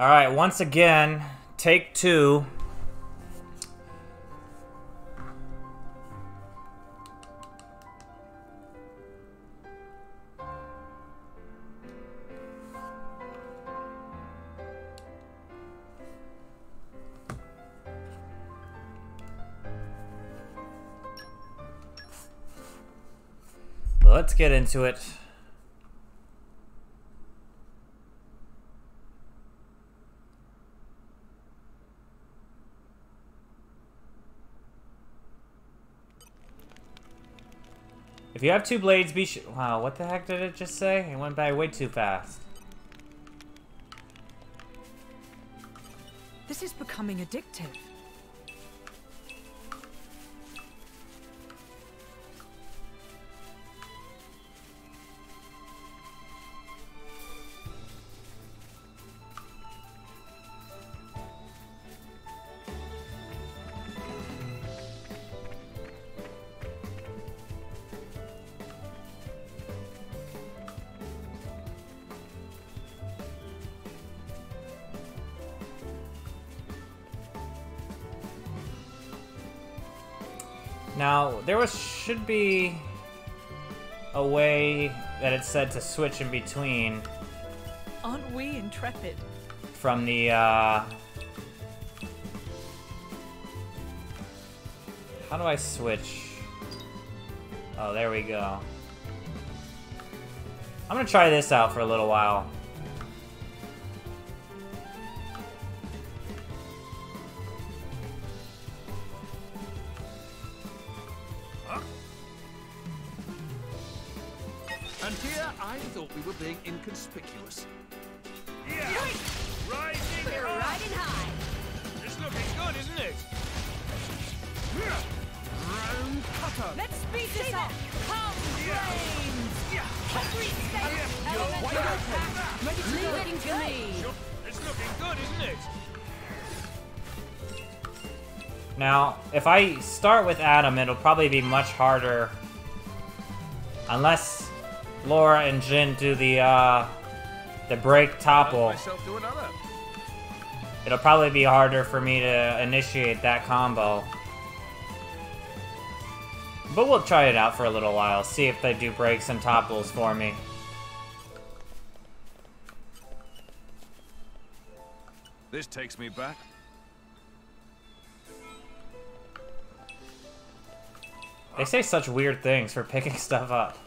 Alright, once again, take two. Let's get into it. If you have two blades, be sure. Wow, what the heck did it just say? It went by way too fast. This is becoming addictive. Now, should be a way that it said to switch in between. Aren't we intrepid? From the, How do I switch? Oh, there we go. I'm gonna try this out for a little while. And here I thought we were being inconspicuous. Yeah! Rising We're high! riding high. It's looking good, isn't it? Round cutter! Let's speed this up. Come, Yeah. flames. Yeah! Hungry state. Elemental wide open. attack. Ready to Leave go. it to me. It's looking good, isn't it? Now, if I start with Adam, it'll probably be much harder. Unless Laura and Jin do the break topple. Myself to another. It'll probably be harder for me to initiate that combo. But we'll try it out for a little while, see if they do breaks and topples for me. This takes me back. They say such weird things for picking stuff up.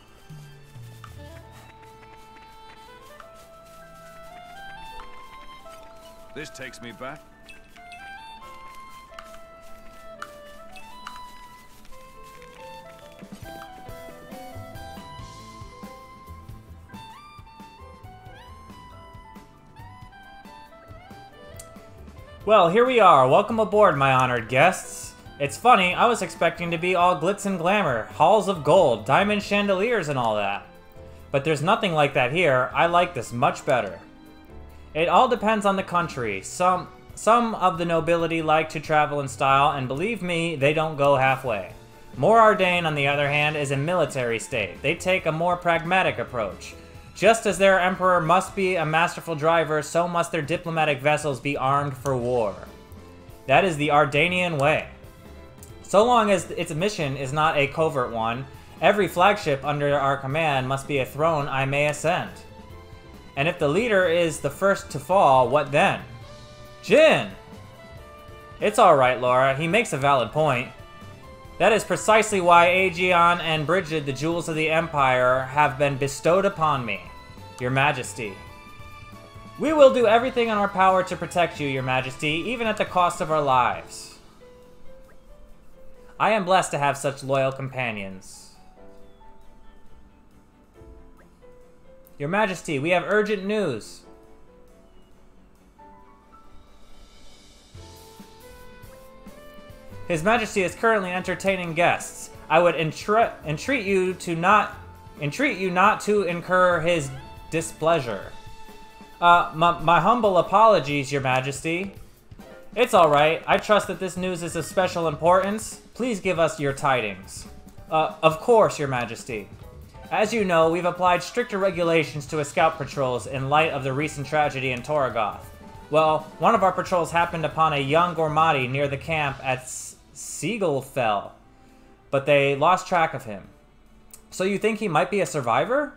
This takes me back. Well, here we are. Welcome aboard, my honored guests. It's funny, I was expecting to be all glitz and glamour, halls of gold, diamond chandeliers and all that. But there's nothing like that here. I like this much better. It all depends on the country. Some of the nobility like to travel in style, and believe me, they don't go halfway. Morardain, on the other hand, is a military state. They take a more pragmatic approach. Just as their emperor must be a masterful driver, so must their diplomatic vessels be armed for war. That is the Ardanian way. So long as its mission is not a covert one, every flagship under our command must be a throne I may ascend. And if the leader is the first to fall, what then? Jin! It's alright, Laura. He makes a valid point. That is precisely why Aegeon and Brigid, the jewels of the Empire, have been bestowed upon me, Your Majesty. We will do everything in our power to protect you, Your Majesty, even at the cost of our lives. I am blessed to have such loyal companions. Your Majesty, we have urgent news. His Majesty is currently entertaining guests. I would entreat you not to incur his displeasure. My humble apologies, Your Majesty. It's alright. I trust that this news is of special importance. Please give us your tidings. Of course, Your Majesty. As you know, we've applied stricter regulations to scout patrols in light of the recent tragedy in Torgoth. Well, one of our patrols happened upon a young Gormati near the camp at Siegelfell, but they lost track of him. So you think he might be a survivor?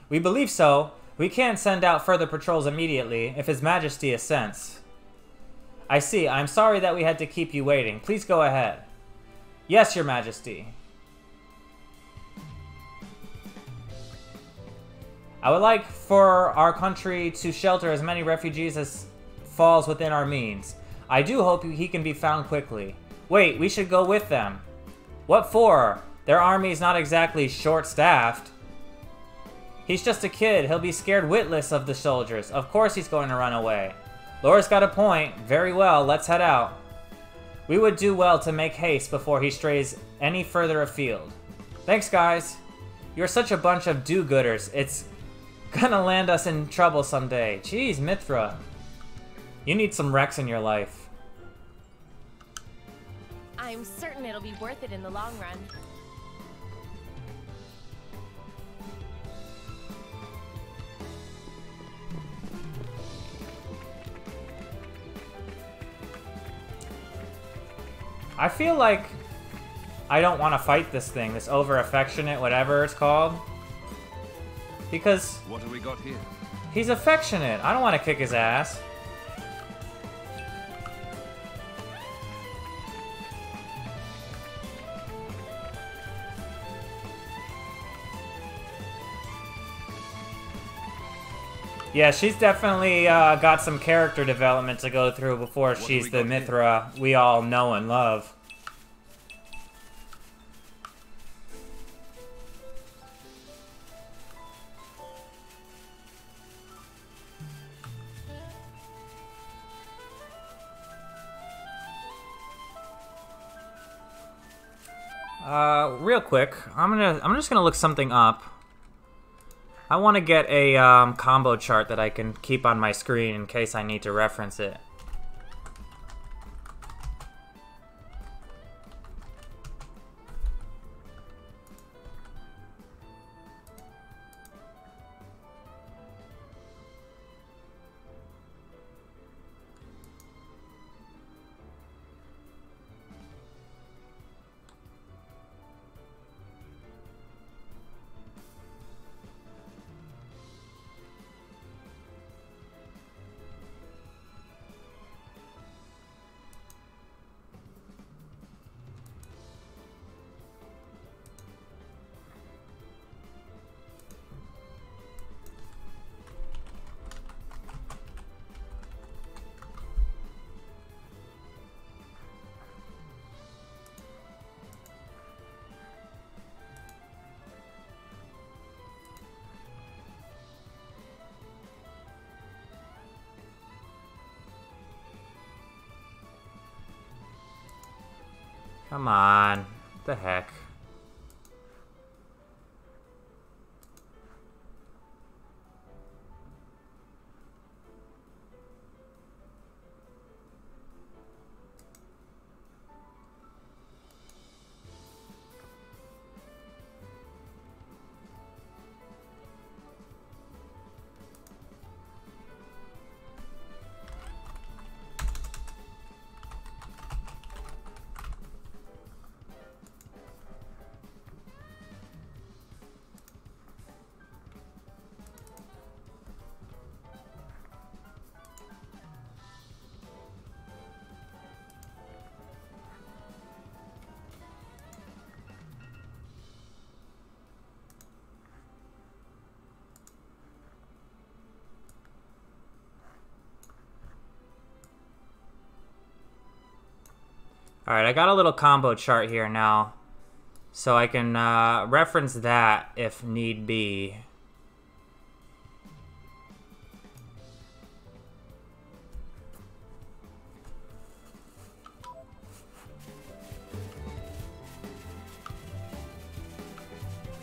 We believe so. We can't send out further patrols immediately if His Majesty assents. I see. I'm sorry that we had to keep you waiting. Please go ahead. Yes, Your Majesty. I would like for our country to shelter as many refugees as falls within our means. I do hope he can be found quickly. Wait, we should go with them. What for? Their army is not exactly short-staffed. He's just a kid. He'll be scared witless of the soldiers. Of course he's going to run away. Laura's got a point. Very well, let's head out. We would do well to make haste before he strays any further afield. Thanks, guys. You're such a bunch of do-gooders. It's gonna land us in trouble someday. Jeez, Mithra. You need some wrecks in your life. I'm certain it'll be worth it in the long run. I feel like I don't want to fight this thing, this over-affectionate, whatever it's called. Because What have we got here? he's affectionate. I don't want to kick his ass. Yeah, she's definitely got some character development to go through before she's the Mithra we all know and love. Real quick, I'm just gonna look something up. I want to get a combo chart that I can keep on my screen in case I need to reference it. Come on. What the heck? Alright, I got a little combo chart here now, so I can reference that if need be.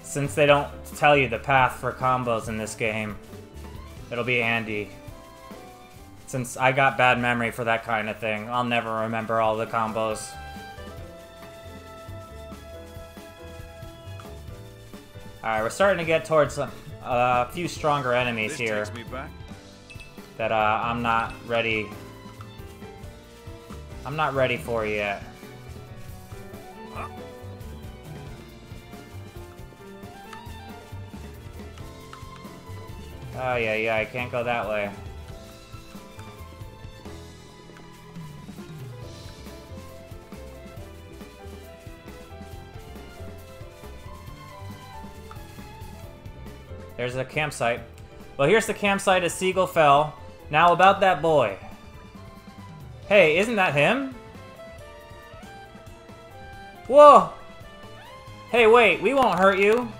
Since they don't tell you the path for combos in this game, it'll be handy. Since I got bad memory for that kind of thing, I'll never remember all the combos. Alright, we're starting to get towards a few stronger enemies here. This takes me back. that I'm not ready. I'm not ready for yet. Oh yeah, I can't go that way. There's a campsite. Well, here's the campsite as Seagull fell. Now about that boy. Hey, isn't that him? Whoa! Hey, wait, we won't hurt you.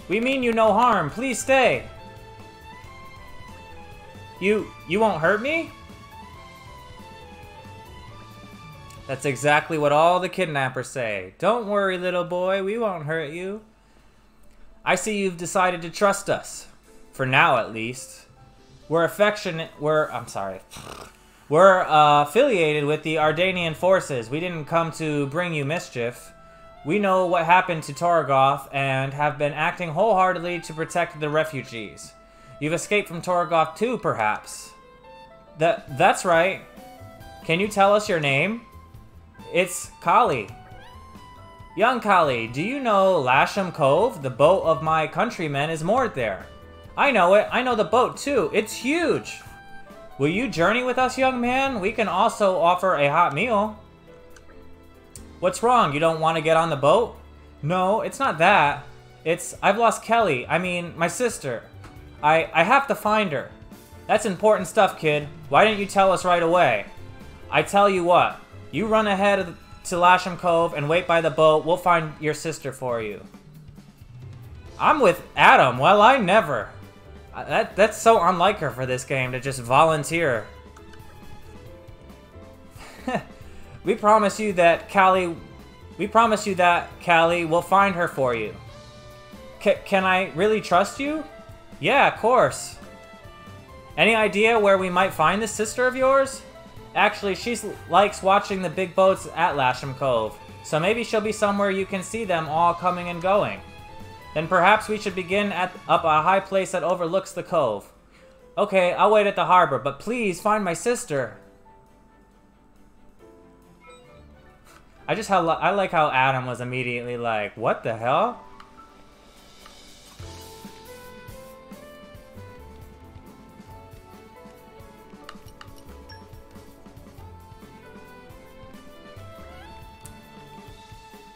We mean you no harm. Please stay. You won't hurt me? That's exactly what all the kidnappers say. Don't worry, little boy, we won't hurt you. I see you've decided to trust us. For now, at least. We're affiliated with the Ardanian forces. We didn't come to bring you mischief. We know what happened to Torgoth and have been acting wholeheartedly to protect the refugees. You've escaped from Torgoth too, perhaps. That's right. Can you tell us your name? It's Kali. Young Kali, do you know Lasham Cove? The boat of my countrymen is moored there. I know it. I know the boat too. It's huge. Will you journey with us, young man? We can also offer a hot meal. What's wrong? You don't want to get on the boat? No, it's not that. I've lost Kelly. I mean, my sister. I have to find her. That's important stuff, kid. Why didn't you tell us right away? I tell you what. You run ahead to Lasham Cove and wait by the boat. We'll find your sister for you. I'm with Adam. Well, I never. That's so unlike her for this game to just volunteer. We promise you that Callie will find her for you. Can I really trust you? Yeah, of course. Any idea where we might find this sister of yours? Actually, she likes watching the big boats at Lasham Cove, so maybe she'll be somewhere you can see them all coming and going. Then perhaps we should begin up a high place that overlooks the cove. Okay, I'll wait at the harbor, but please find my sister. I like how Adam was immediately like, what the hell?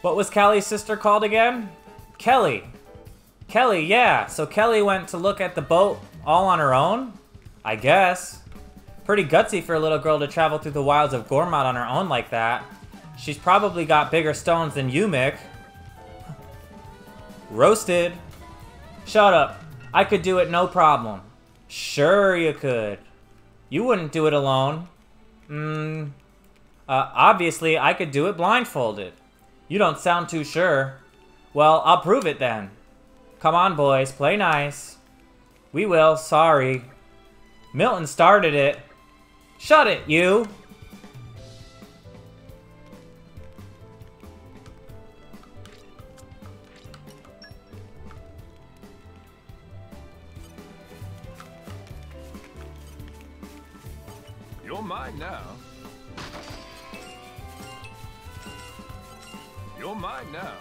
What was Callie's sister called again? Kelly. Kelly, yeah. So Kelly went to look at the boat all on her own? I guess. Pretty gutsy for a little girl to travel through the wilds of Gormod on her own like that. She's probably got bigger stones than you, Mick. Roasted. Shut up. I could do it no problem. Sure you could. You wouldn't do it alone. Obviously I could do it blindfolded. You don't sound too sure. Well, I'll prove it then. Come on, boys. Play nice. We will. Sorry. Milton started it. Shut it, you! You're mine now. You're mine now.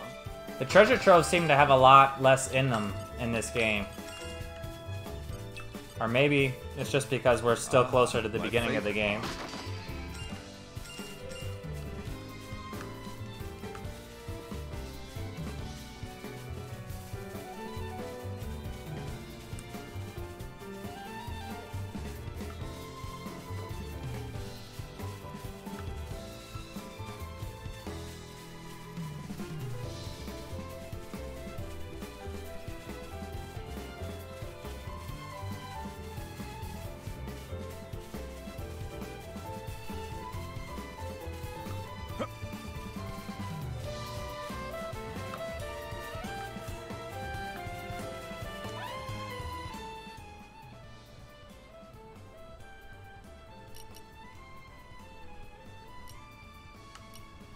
The treasure troves seem to have a lot less in them in this game. Or maybe it's just because we're still closer to the beginning of the game.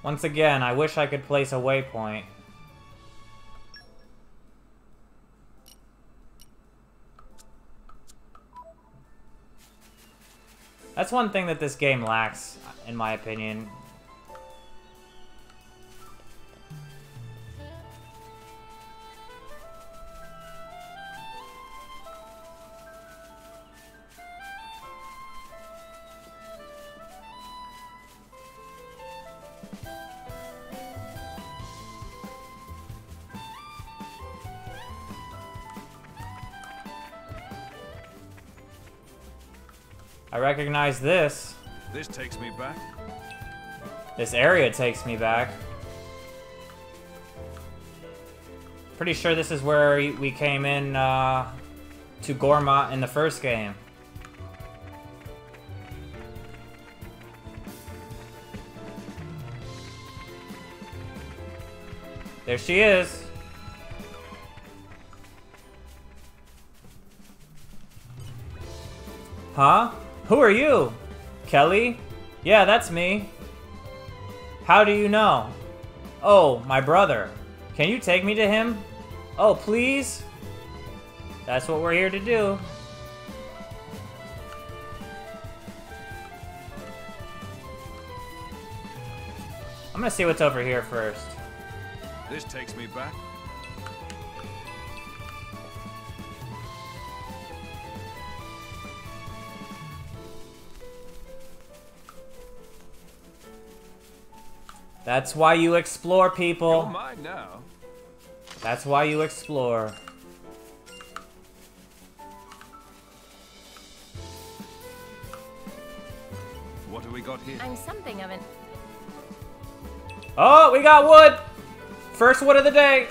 Once again, I wish I could place a waypoint. That's one thing that this game lacks, in my opinion. I recognize this. This takes me back. This area takes me back. Pretty sure this is where we came in to Gorma in the first game. There she is. Huh? Who are you? Kelly? Yeah, that's me. How do you know? Oh, my brother. Can you take me to him? Oh, please? That's what we're here to do. I'm gonna see what's over here first. This takes me back. That's why you explore, You're people. mine now. That's why you explore. What do we got here? I'm something of an... Oh, we got wood! First wood of the day!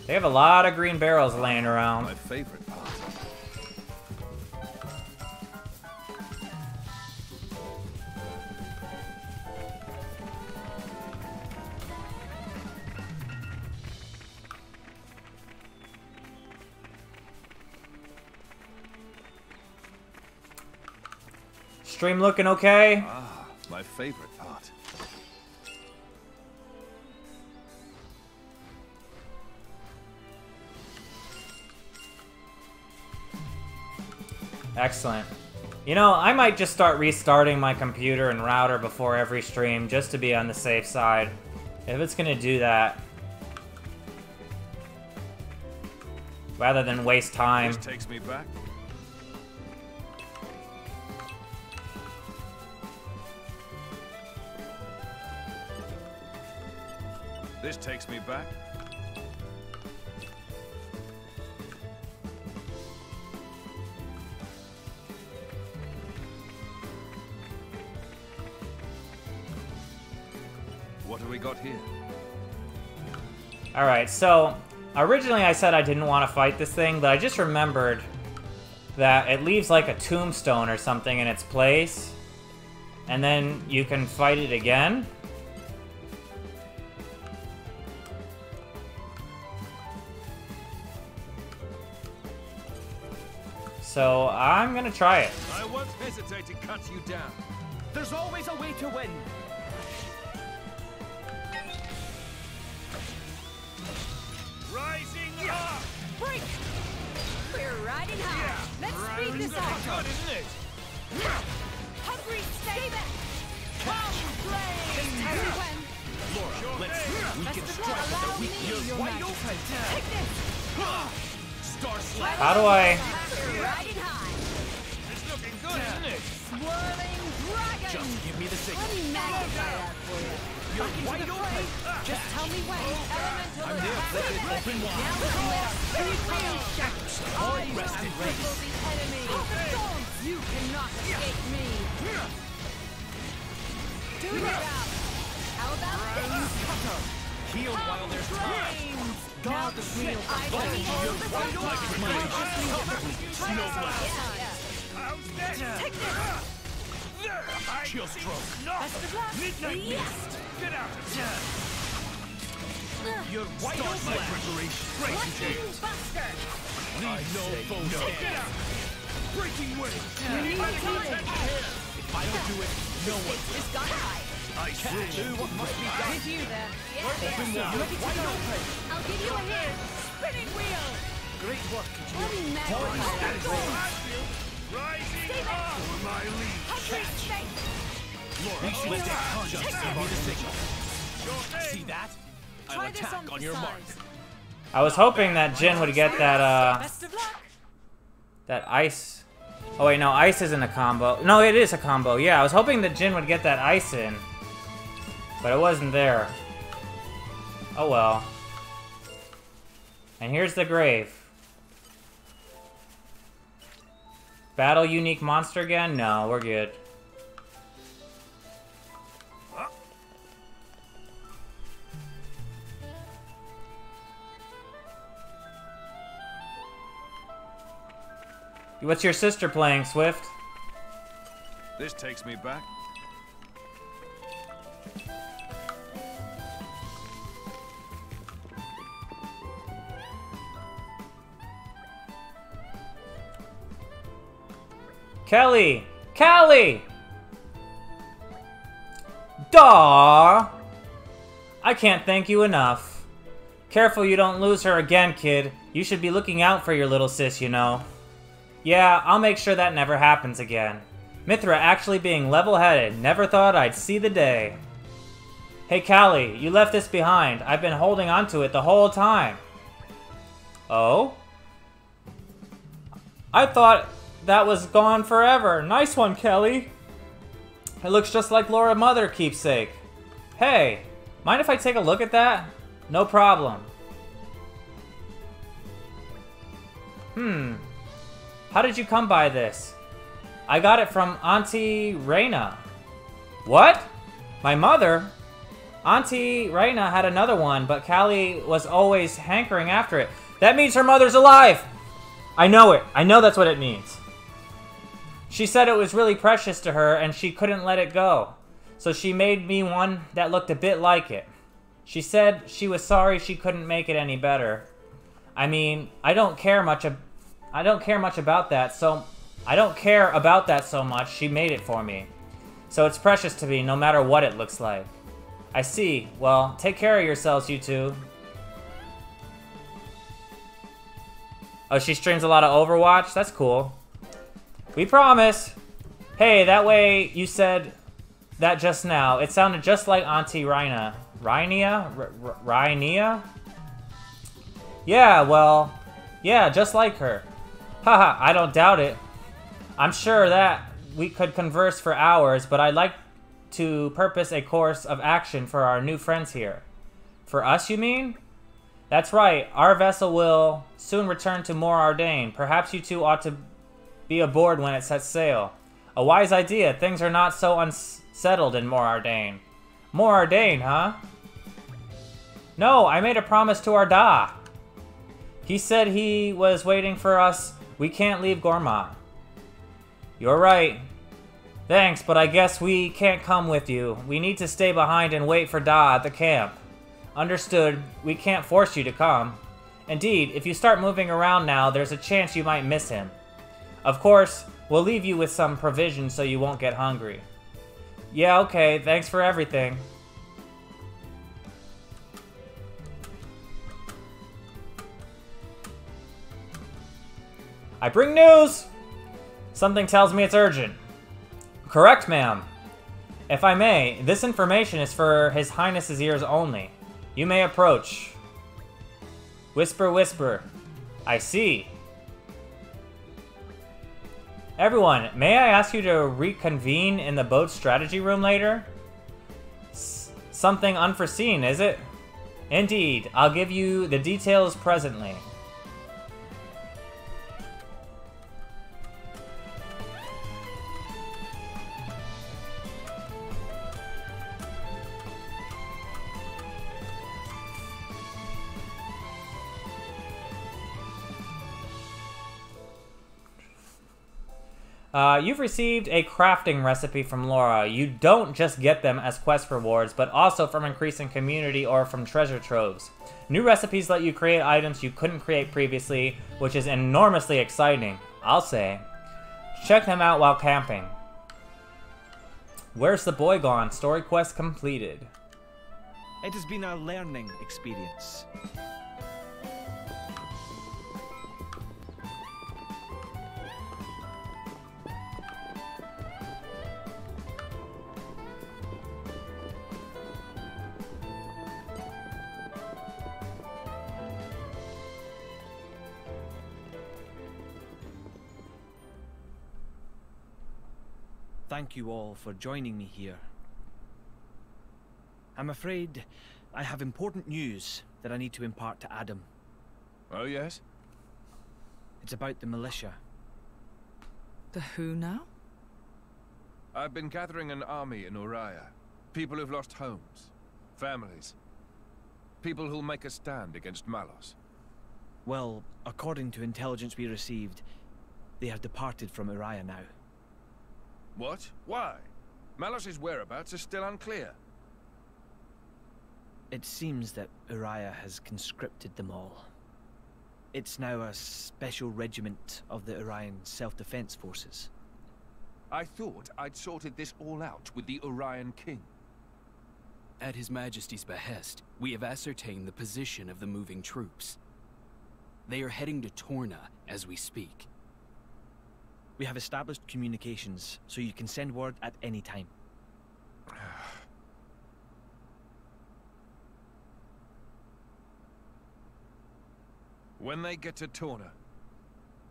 They have a lot of green barrels laying around. My favorite part. Stream looking okay? Ah, my favorite part. Excellent. You know, I might just start restarting my computer and router before every stream just to be on the safe side. If it's gonna do that. Rather than waste time. This takes me back. This takes me back. What do we got here? Alright, so originally I said I didn't want to fight this thing, but I just remembered that it leaves like a tombstone or something in its place, and then you can fight it again. So I'm gonna try it. I won't hesitate to cut you down. There's always a way to win. Rising up. Break! We're riding high. Let's speed It's this looking up. good, isn't it? Hungry, stay back. Come, flame. Just tell me when. Laura, let's see. We can Best of strike luck. at the Allow weak. me, You're Your wide Majesty. open. Take this. Star Slash. How do I... We're riding high. It's looking good, isn't it? Swirling dragon. Just give me the signal. Let me magnify that for you. You're Back into wide the open. fray. Just tell me when. Elemental I'm there. attack. Let it open Now wide. we can let our spirit wheel shatter. All I will rest in cripple peace. the enemy. You cannot escape me. Doing it out. How about this? Heal while there's time. Flames. Guard the wheel. I You're will wide open. Xenoblade. How's that? Take this. There. Chill stroke. Best of luck. Midnight Mist. Get out of here. You're wide open. Preparation. Lightning Buster. Leave no foe stand. Get out. Breaking wings. We need time. If I don't do it, no one will. Just got high. I do what must be done. With you there. Open wide. Ready to Wide go. open. I'll give you a hand. Spinning wheel. Great work, Holy Kajiri. magnifier. Rising up for my lead. Hungry snake. Be sure to take Take just it. about a signal. See that? I'll Try this attack on the your sides. mark. I was hoping that Jin would get that, Best of luck. that ice. Oh wait, no, ice isn't a combo. No, it is a combo. Yeah, I was hoping that Jin would get that ice in. But it wasn't there. Oh well. And here's the grave. Battle unique monster again? No, we're good. What's your sister playing, Swift? This takes me back. Kelly! Callie! Daw! I can't thank you enough. Careful you don't lose her again, kid. You should be looking out for your little sis, you know. Yeah, I'll make sure that never happens again. Mithra actually being level-headed. Never thought I'd see the day. Hey, Callie, you left this behind. I've been holding onto it the whole time. Oh? I thought that was gone forever. Nice one, Kelly. It looks just like Laura Mother keepsake. Hey, mind if I take a look at that? No problem. How did you come by this? I got it from Auntie Reina. What? My mother? Auntie Reina had another one, but Callie was always hankering after it. That means her mother's alive! I know it. I know that's what it means. She said it was really precious to her and she couldn't let it go. So she made me one that looked a bit like it. She said she was sorry she couldn't make it any better. I mean, I don't care much about that, so I don't care about that so much. She made it for me. So it's precious to me no matter what it looks like. I see. Well, take care of yourselves, you two. Oh, she streams a lot of Overwatch? That's cool. We promise. Hey, that way you said that just now. It sounded just like Auntie Rhina. Rhina? Yeah, well, yeah, just like her. Haha, I don't doubt it. I'm sure that we could converse for hours, but I'd like to purpose a course of action for our new friends here. For us, you mean? That's right. Our vessel will soon return to Mor Ardain. Perhaps you two ought to be aboard when it sets sail. A wise idea. Things are not so unsettled in Mor Ardain. Mor Ardain, huh? No, I made a promise to Arda. He said he was waiting for us. We can't leave Gorma. You're right. Thanks, but I guess we can't come with you. We need to stay behind and wait for Da at the camp. Understood. We can't force you to come. Indeed, if you start moving around now, there's a chance you might miss him. Of course, we'll leave you with some provisions so you won't get hungry. Yeah, okay. Thanks for everything. I bring news! Something tells me it's urgent. Correct, ma'am. If I may, this information is for His Highness's ears only. You may approach. Whisper, whisper. I see. Everyone, may I ask you to reconvene in the boat strategy room later? Something unforeseen, is it? Indeed, I'll give you the details presently. You've received a crafting recipe from Laura. You don't just get them as quest rewards, but also from increasing community or from treasure troves. New recipes let you create items you couldn't create previously, which is enormously exciting, I'll say. Check them out while camping. Where's the boy gone? Story quest completed. It has been a learning experience. Thank you all for joining me here. I'm afraid I have important news that I need to impart to Adam. Oh, yes? It's about the militia. The who now? I've been gathering an army in Uriah. People who've lost homes, families. People who'll make a stand against Malos. Well, according to intelligence we received, they have departed from Uriah now. What? Why? Malos' whereabouts are still unclear. It seems that Uriah has conscripted them all. It's now a special regiment of the Urian self-defense forces. I thought I'd sorted this all out with the Urian king. At His Majesty's behest, we have ascertained the position of the moving troops. They are heading to Torna as we speak. We have established communications, so you can send word at any time. When they get to Torna,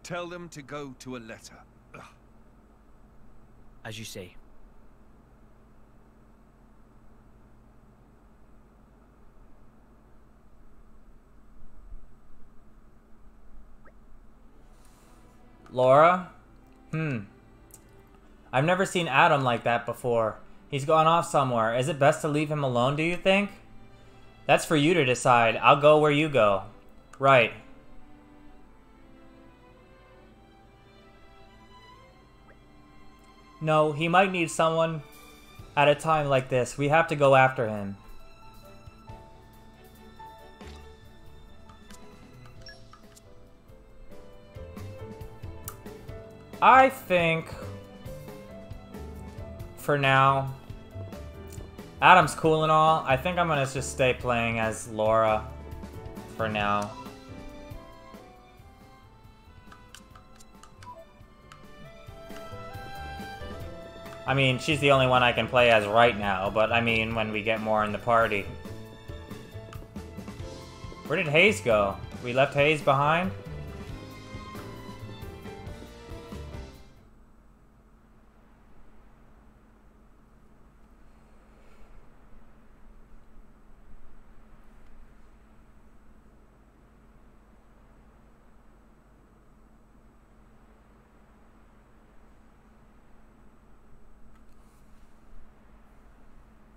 tell them to go to a letter. Ugh. As you say. Laura? I've never seen Adam like that before. He's gone off somewhere. Is it best to leave him alone, do you think? That's for you to decide. I'll go where you go. Right. No, he might need someone at a time like this. We have to go after him. I think, for now, Adam's cool and all. I think I'm gonna just stay playing as Laura for now. I mean, she's the only one I can play as right now, but I mean, when we get more in the party. Where did Hayes go? We left Hayes behind?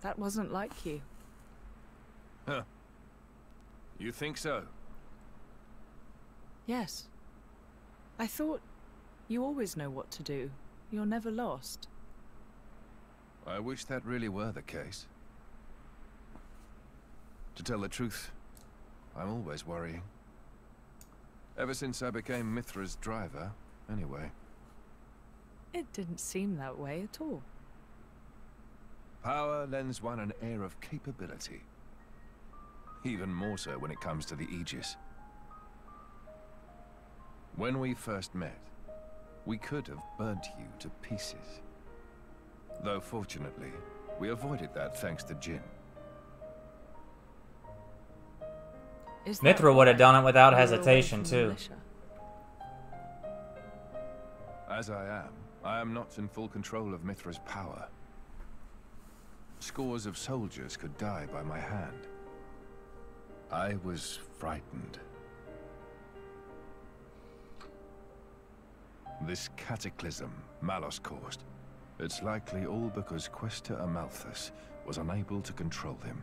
That wasn't like you. Huh. You think so? Yes. I thought you always know what to do. You're never lost. I wish that really were the case. To tell the truth, I'm always worrying. Ever since I became Mithra's driver, anyway. It didn't seem that way at all. Power lends one an air of capability. Even more so when it comes to the Aegis. When we first met, we could have burnt you to pieces. Though fortunately, we avoided that thanks to Jin. Is Mithra would have done it without you were away hesitation, from the too. militia? As I am not in full control of Mithra's power. Scores of soldiers could die by my hand. I was frightened. This cataclysm Malos caused, it's likely all because Questa Amalthus was unable to control him.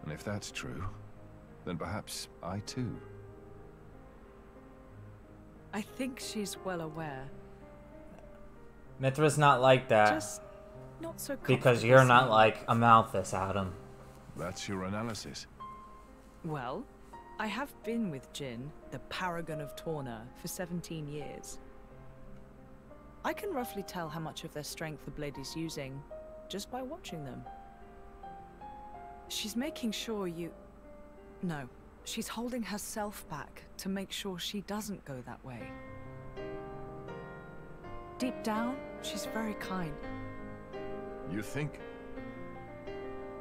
And if that's true, then perhaps I too. I think she's well aware. Mithra's not like that. Just not so Because comfortable you're not seeing like Amalthus, Adam. That's your analysis. Well, I have been with Jin, the paragon of Torna, for 17 years. I can roughly tell how much of their strength the blade is using just by watching them. She's making sure you... No, she's holding herself back to make sure she doesn't go that way. Deep down, she's very kind. You think?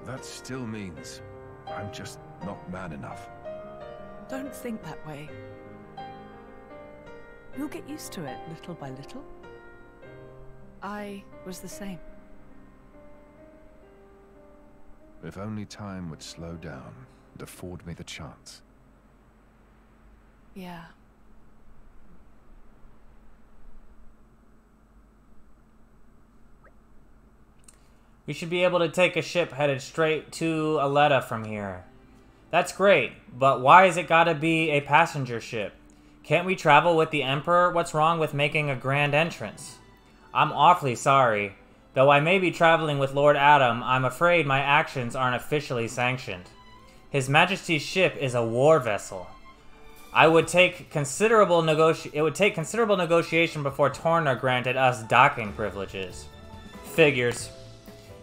That still means I'm just not man enough. Don't think that way. You'll get used to it little by little. I was the same. If only time would slow down and afford me the chance. Yeah. We should be able to take a ship headed straight to Aletta from here. That's great, but why has it gotta be a passenger ship? Can't we travel with the Emperor? What's wrong with making a grand entrance? I'm awfully sorry. Though I may be traveling with Lord Adam, I'm afraid my actions aren't officially sanctioned. His Majesty's ship is a war vessel. It would take considerable negotiation before TORNA granted us docking privileges. Figures.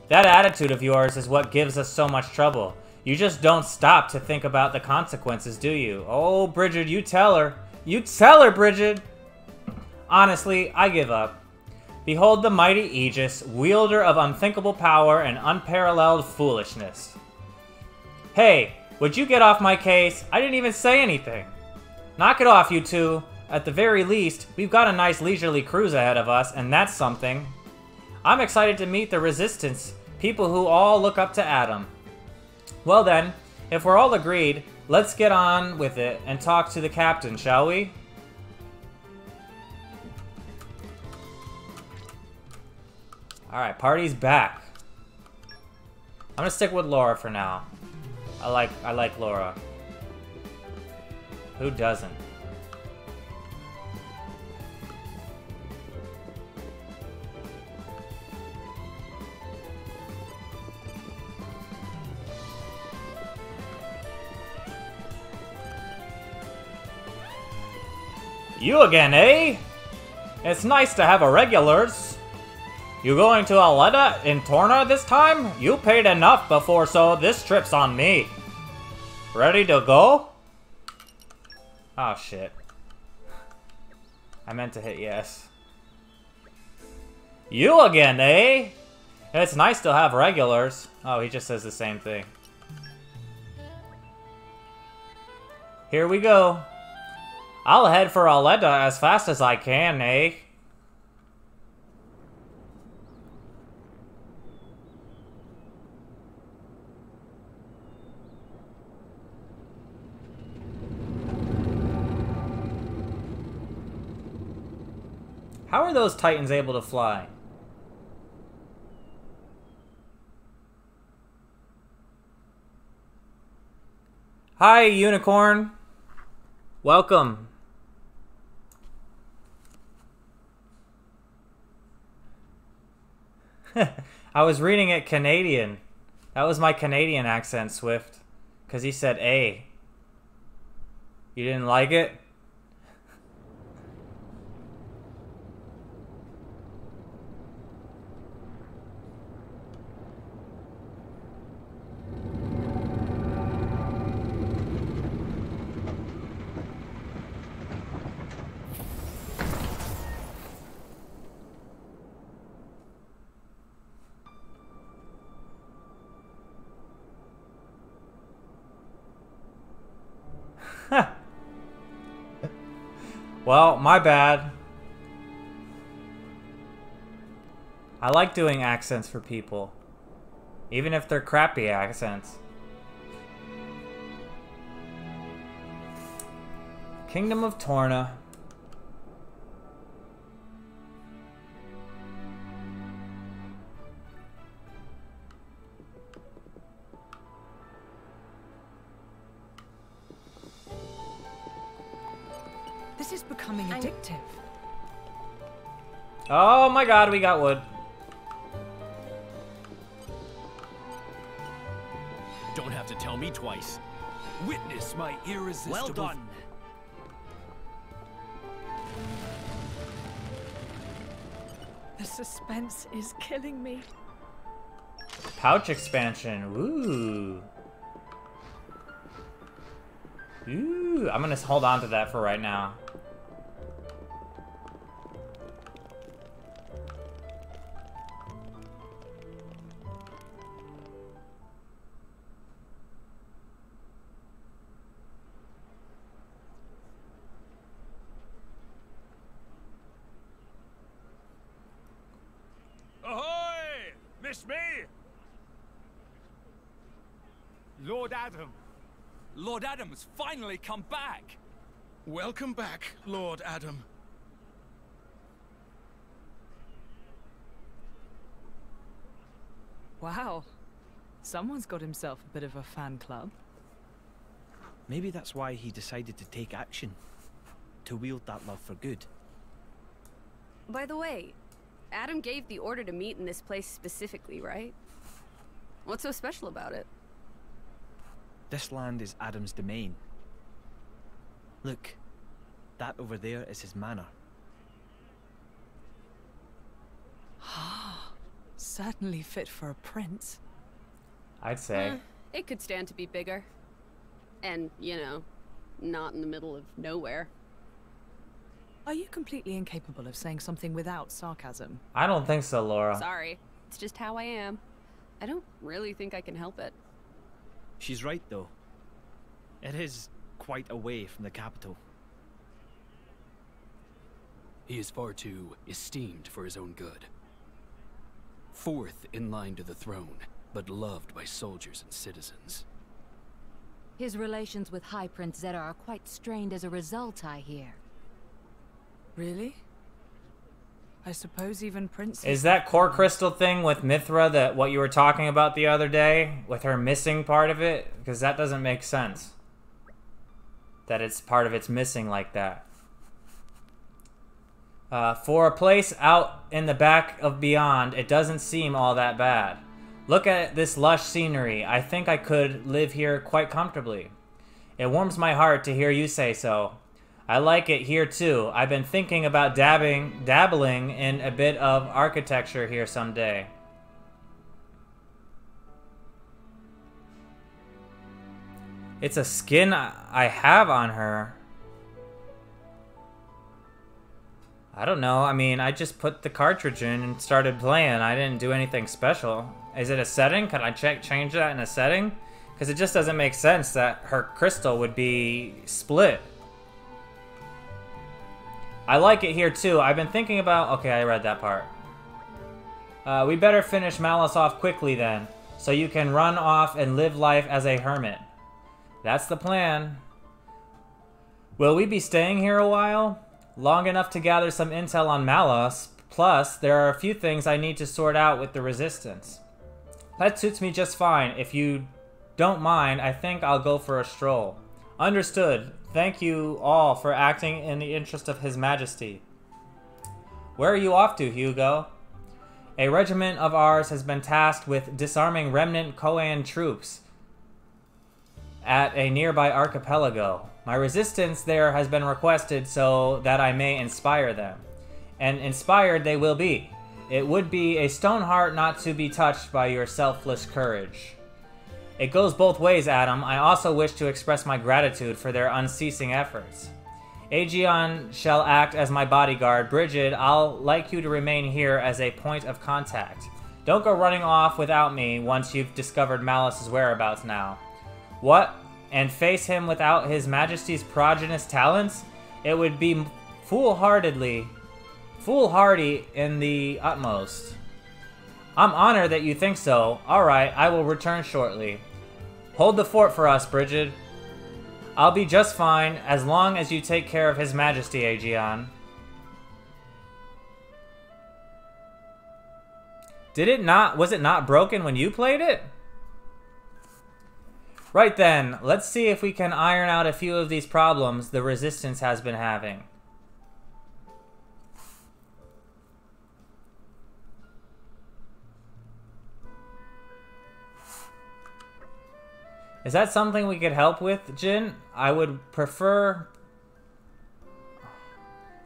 That attitude of yours is what gives us so much trouble. You just don't stop to think about the consequences, do you? Oh, Bridget, you tell her. You tell her, Bridget! Honestly, I give up. Behold the mighty Aegis, wielder of unthinkable power and unparalleled foolishness. Hey, would you get off my case? I didn't even say anything. Knock it off, you two. At the very least, we've got a nice leisurely cruise ahead of us, and that's something. I'm excited to meet the Resistance, people who all look up to Adam. Well then, if we're all agreed, let's get on with it and talk to the captain, shall we? Alright, party's back. I'm gonna stick with Laura for now. I like Laura. Who doesn't? You again, eh? It's nice to have a regulars. You going to Aletta in TORNA this time? You paid enough before, so this trip's on me. Ready to go? Oh, shit. I meant to hit yes. You again, eh? It's nice to have regulars. Oh, he just says the same thing. Here we go. I'll head for Aletta as fast as I can, eh? How are those Titans able to fly? Hi, Unicorn. Welcome. I was reading it Canadian. That was my Canadian accent, Swift. Because he said A. You didn't like it? Well, my bad. I like doing accents for people. Even if they're crappy accents. Kingdom of TORNA. This is becoming addictive. Oh my god, we got wood. Don't have to tell me twice. Witness my irresistible... Well done. The suspense is killing me. Pouch expansion. Ooh. Ooh. I'm gonna hold on to that for right now. Ahoy! Miss me? Lord Adam. Lord Adam has finally come back! Welcome back, Lord Adam. Wow. Someone's got himself a bit of a fan club. Maybe that's why he decided to take action. To wield that love for good. By the way, Adam gave the order to meet in this place specifically, right? What's so special about it? This land is Adam's domain. Look, that over there is his manor. Certainly fit for a prince. I'd say. It could stand to be bigger. And, you know, not in the middle of nowhere. Are you completely incapable of saying something without sarcasm? I don't think so, Laura. Sorry. It's just how I am. I don't really think I can help it. She's right, though. It is quite away from the capital. He is far too esteemed for his own good. Fourth in line to the throne, but loved by soldiers and citizens. His relations with High Prince Zeta are quite strained as a result, I hear. Really? I suppose even princes... Is that core crystal thing with Mithra that what you were talking about the other day? With her missing part of it? Because that doesn't make sense. That it's part of it's missing like that. For a place out in the back of beyond, it doesn't seem all that bad. Look at this lush scenery. I think I could live here quite comfortably. It warms my heart to hear you say so. I like it here too. I've been thinking about dabbling in a bit of architecture here someday. It's a skin I have on her. I don't know. I mean, I just put the cartridge in and started playing. I didn't do anything special. Is it a setting? Can I change that in a setting? Because it just doesn't make sense that her crystal would be split. I like it here too. I've been thinking about... Okay, I read that part. We better finish Malice off quickly then, so you can run off and live life as a hermit. That's the plan. Will we be staying here a while? Long enough to gather some intel on Malice. Plus, there are a few things I need to sort out with the Resistance. That suits me just fine. If you don't mind, I think I'll go for a stroll. Understood. Thank you all for acting in the interest of His Majesty. Where are you off to, Hugo? A regiment of ours has been tasked with disarming remnant Koan troops at a nearby archipelago. My resistance there has been requested so that I may inspire them. And inspired they will be. It would be a stone heart not to be touched by your selfless courage. It goes both ways, Adam. I also wish to express my gratitude for their unceasing efforts. Aegeon shall act as my bodyguard. Bridget, I'll like you to remain here as a point of contact. Don't go running off without me once you've discovered Malice's whereabouts now. What? And face him without His Majesty's prodigious talents? It would be foolhardy in the utmost. I'm honored that you think so. Alright, I will return shortly. Hold the fort for us, Bridget. I'll be just fine as long as you take care of His Majesty, Aegeon. Was it not broken when you played it? Right then, let's see if we can iron out a few of these problems the Resistance has been having. Is that something we could help with, Jin? I would prefer...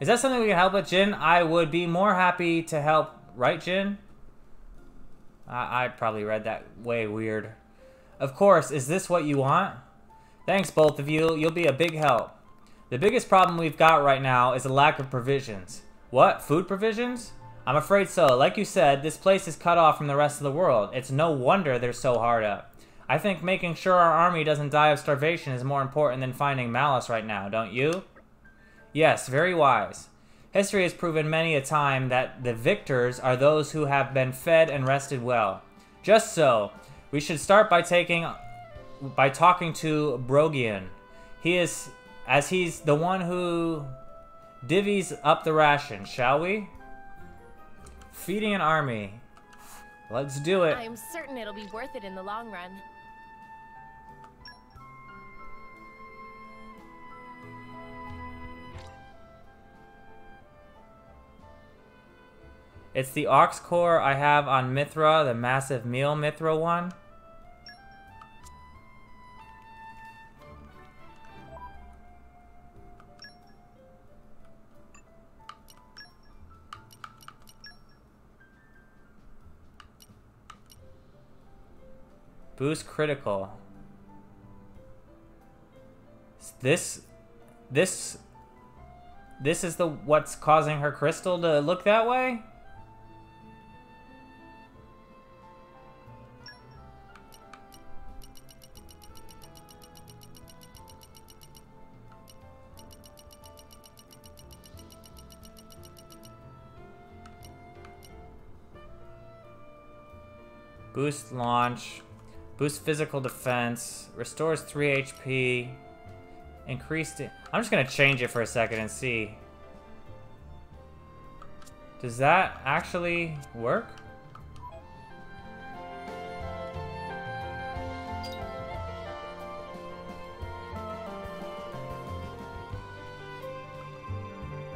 Is that something we can help with, Jin? I would be more happy to help Right, Jin? I probably read that way weird. Of course, is this what you want? Thanks, both of you. You'll be a big help. The biggest problem we've got right now is a lack of provisions. What? Food provisions? I'm afraid so. Like you said, this place is cut off from the rest of the world. It's no wonder they're so hard up. I think making sure our army doesn't die of starvation is more important than finding malice right now, don't you? Yes, very wise. History has proven many a time that the victors are those who have been fed and rested well. Just so, we should start by talking to Brogian. He's the one who divvies up the ration, shall we? Feeding an army. Let's do it. I'm certain it'll be worth it in the long run. It's the Ox Core I have on Mithra, the massive meal Mithra one. Boost critical. This is what's causing her crystal to look that way? Boost launch. Boost physical defense. Restores 3 HP. Increased it. I'm just gonna change it for a second and see. Does that actually work?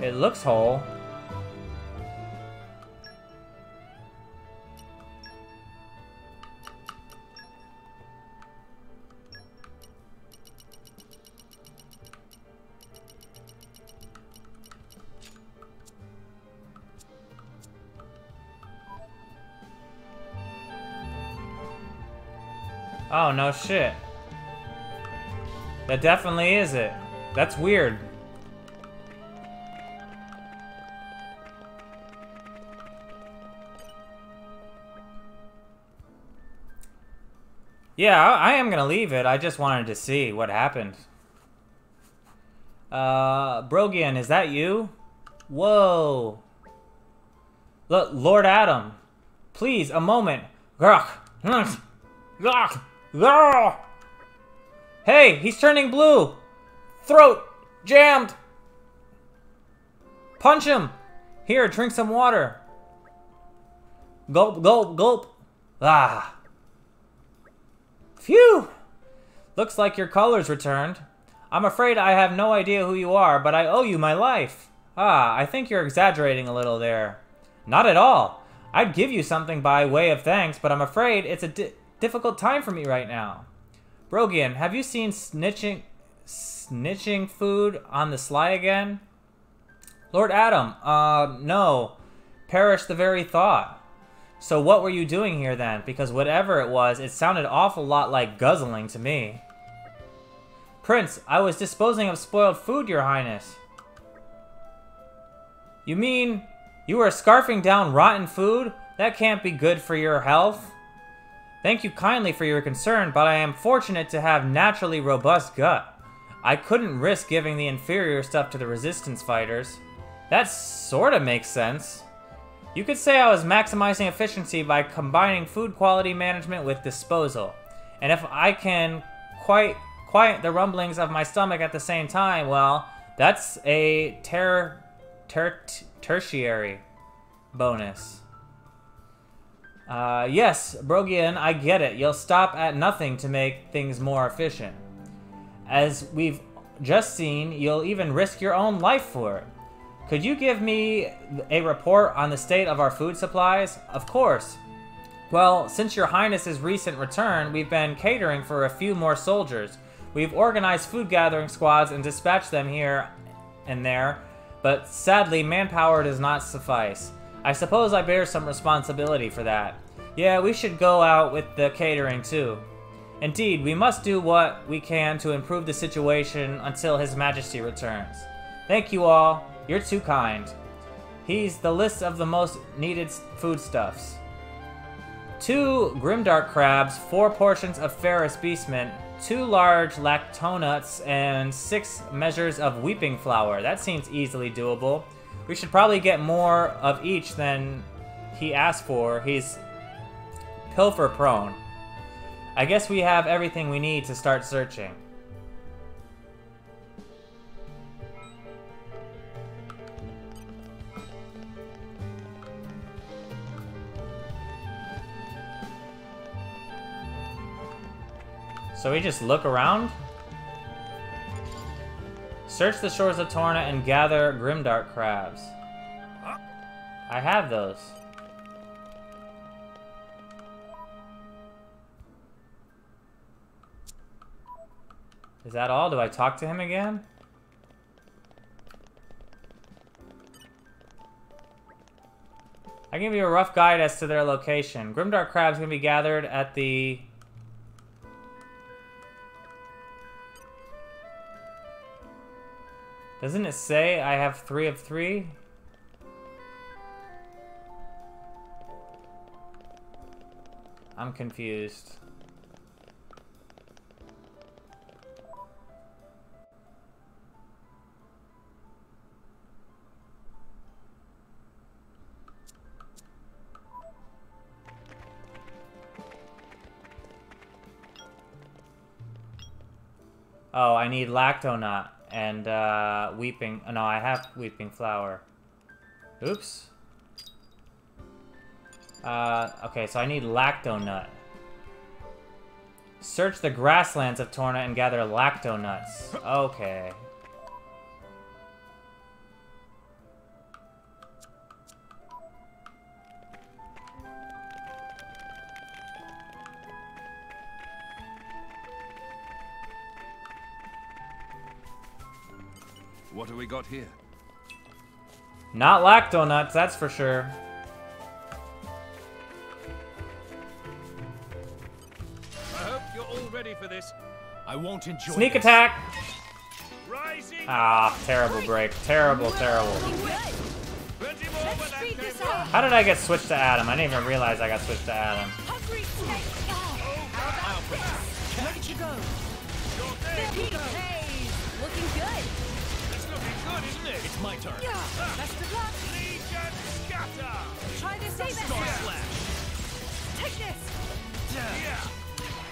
It looks whole. Oh, no shit. That definitely is it. That's weird. Yeah, I am gonna leave it. I just wanted to see what happened. Brogian, is that you? Whoa. Look, Lord Adam. Please, a moment. Hey, he's turning blue. Throat jammed. Punch him. Here, drink some water. Gulp, gulp, gulp. Ah. Phew. Looks like your color's returned. I'm afraid I have no idea who you are, but I owe you my life. Ah, I think you're exaggerating a little there. Not at all. I'd give you something by way of thanks, but I'm afraid it's a difficult time for me right now. Brogian, have you seen snitching food on the sly again? Lord Adam, no. Perish the very thought. So what were you doing here then? Because whatever it was, it sounded awful lot like guzzling to me. Prince, I was disposing of spoiled food, your highness. You mean you were scarfing down rotten food? That can't be good for your health. Thank you kindly for your concern, but I am fortunate to have naturally robust gut. I couldn't risk giving the inferior stuff to the resistance fighters. That sorta makes sense. You could say I was maximizing efficiency by combining food quality management with disposal. And if I can quiet the rumblings of my stomach at the same time, well, that's a tertiary bonus. Yes, Brogian, I get it. You'll stop at nothing to make things more efficient. As we've just seen, you'll even risk your own life for it. Could you give me a report on the state of our food supplies? Of course. Well, since your highness's recent return, we've been catering for a few more soldiers. We've organized food gathering squads and dispatched them here and there, but sadly, manpower does not suffice. I suppose I bear some responsibility for that. Yeah, we should go out with the catering too. Indeed, we must do what we can to improve the situation until His Majesty returns. Thank you all. You're too kind. He's the list of the most needed foodstuffs. 2 grimdark crabs, 4 portions of ferrous beastment, 2 large lactonuts, and 6 measures of weeping flour. That seems easily doable. We should probably get more of each than he asked for. He's pilfer prone. I guess we have everything we need to start searching. So we just look around? Search the shores of Torna and gather grimdark crabs. I have those. Is that all? Do I talk to him again? I can give you a rough guide as to their location. Grimdark crabs can be gathered at the... Doesn't it say I have 3 of 3? I'm confused. Oh, I need lactonut and weeping. No, I have weeping flower. Oops. Okay, so I need lactonut. Search the grasslands of Torna and gather lactonuts. Okay. What have we got here? Not lactonuts, that's for sure. I hope you're all ready for this. I won't enjoy Sneak this. attack! Rising. Ah, terrible break. Terrible, terrible. Plenty more where that came from. How did I get switched to Adam? I didn't even realize I got switched to Adam. Hungry snake. Where did you go? Sure thing. There he goes. Looking good. It's looking good, isn't it? It's my turn. Yeah. Best of luck. Legion scatter. Try this. Save it. Star slash. Take this. Yeah.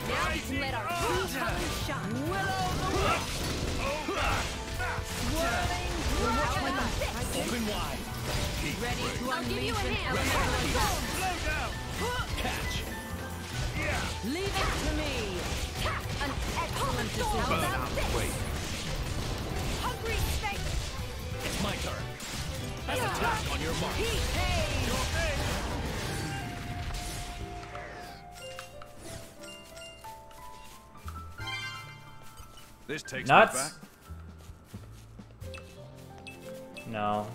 Now we can let our true colors shine. Willow the wisp. Swirling. Open wide. Ready to I'll give you a unleash hand. Slow down. Catch. Yeah. Leave it to me. An excellent decision. Wait. Hungry snake. It's my turn. Let's attack on your mark. Heat haze. Sure thing. This takes Nuts? me back. No.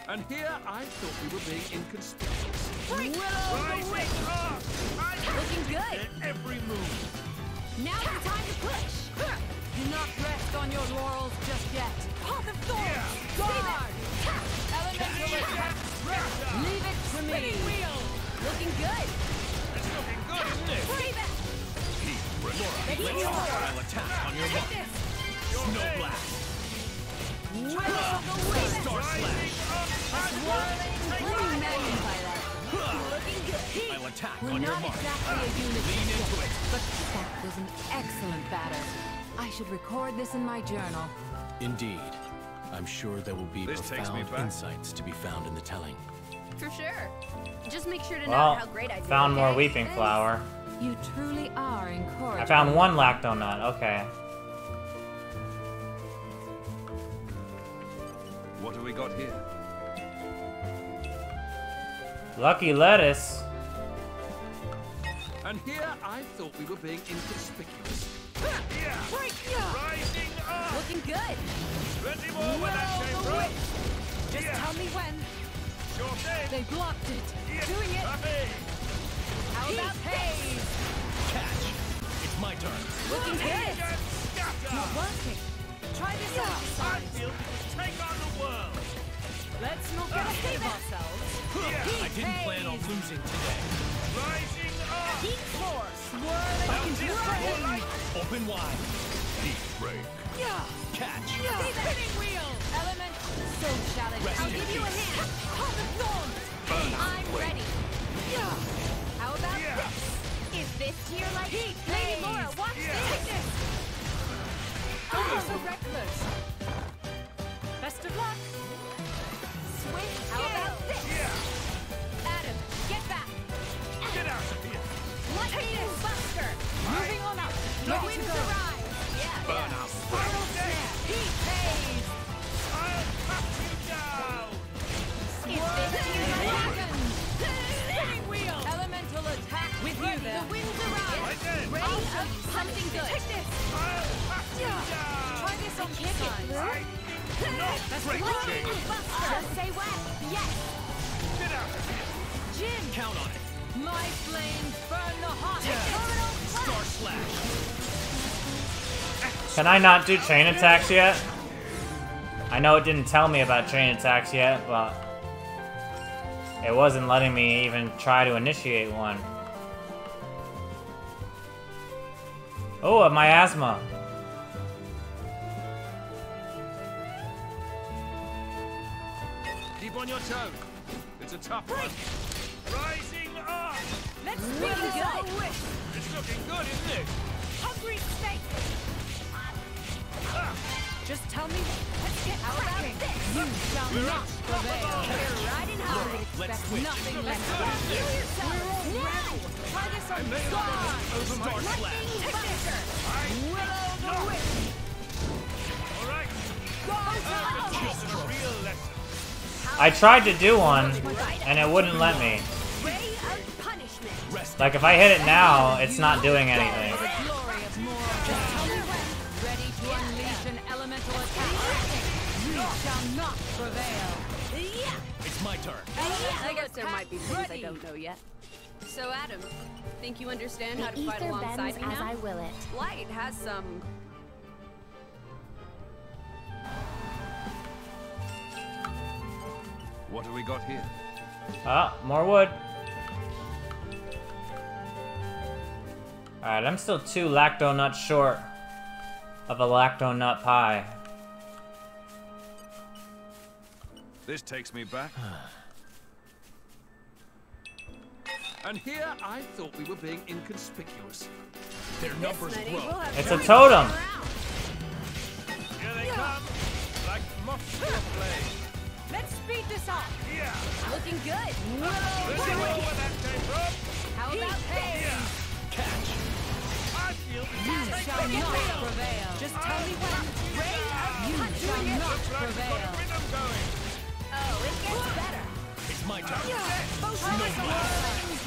And here I thought we were being inconspicuous. Rising up. Looking good. Every move. Now's the time to push. Do not rest on your laurels just yet. Path of Thorns. Guard. Elemental attack. Leave it to me. Looking good. It's looking good, isn't it? Brave it. I'll attack on your mark. Snow blast. Will of the wind. Star slash. What do you mean by that? Looking good. I'll attack We're on your not mark. exactly a unit Lean just into yet, it. but that was an excellent batter. I should record this in my journal. Indeed. I'm sure there will be This takes me profound back. insights to be found in the telling. For sure. Just make sure to note Well, how great I did. found more okay? weeping Thanks. flower. You truly are incorrigible. I found 1 lactonut, okay. What have we got here? Lucky lettuce. And here I thought we were being inconspicuous. Break you! Rising up. Looking good. Plenty more where that came from. Just tell me when. Sure thing. They blocked it. Doing it. Happy. How about haze? Catch. It's my turn. Looking good. Scatter. Not working. Try this I exercise. feel we can take on the world. Let's not get ahead of ourselves. I didn't plan on losing today. Rising up. Heat force. Swirling Now into this more like Open wide. Deep break. Catch. Spinning wheel. Element. So challenging. Rest I'll in give you a peace. hand. Call the thorns. I'm ready. How about this? Is this to your liking? Lady Laura, watch this. Don't so reckless. Best of luck. Swift. How about this? Adam, get back. Get out of here. Lightning Buster. Moving on up. The Ready to winds go. arrive. Yeah. Burn out. Spiral snare. Heat haze. I'll cut you down. Is this to your liking? Spinning wheel. Elemental attack. With you ready. there. The winds arrive. Right then. Ray of something good. Take this. I'll cut you down. Try this on the side. Not break Lightning chain. Buster. Just say when. Yes. Get out of here. Jin. Count on it. My flames burn the hot. Terminal Star flash. slash. Can I not do chain attacks yet? I know it didn't tell me about chain attacks yet, but it wasn't letting me even try to initiate one. Oh, a miasma. Keep on your toes. It's a tough one. Rising up. Let's win good. It's looking good, isn't it? Hungry snake. Just tell me. Let's get How about cracking. this? You shall not prevail. We're riding high. Let's Expect switch. nothing It's less. looking good, Feel isn't yourself. Now. Try this on the made side. over my Star slash. Lightning Buster. Willow the No. Wisp. All right. Just a real lesson. I tried to do one, and it wouldn't let me. Ray of punishment. Like, if I hit it now, it's not doing anything. The glory of more. Just tell me when. Ready to unleash an elemental attack. You shall not prevail. Yeah. It's my turn. I guess there might be things I don't know yet. So, Adam, think you understand how to fight alongside me now? will it. Light has some... What have we got here? Ah, more wood. Alright, I'm still 2 lacto nuts short of a lacto nut pie. This takes me back. And here I thought we were being inconspicuous. Their numbers grow. It's a totem! Here they come. Like moths to a flame. Let's speed this up. Yeah. Looking good. Let's see where that came from. How about haze? Catch. I feel we You can take shall the not wheel. prevail. Just tell me when. Ray of you shall not Looks like we've got prevail. a rhythm going. Oh, it gets better. It's my turn.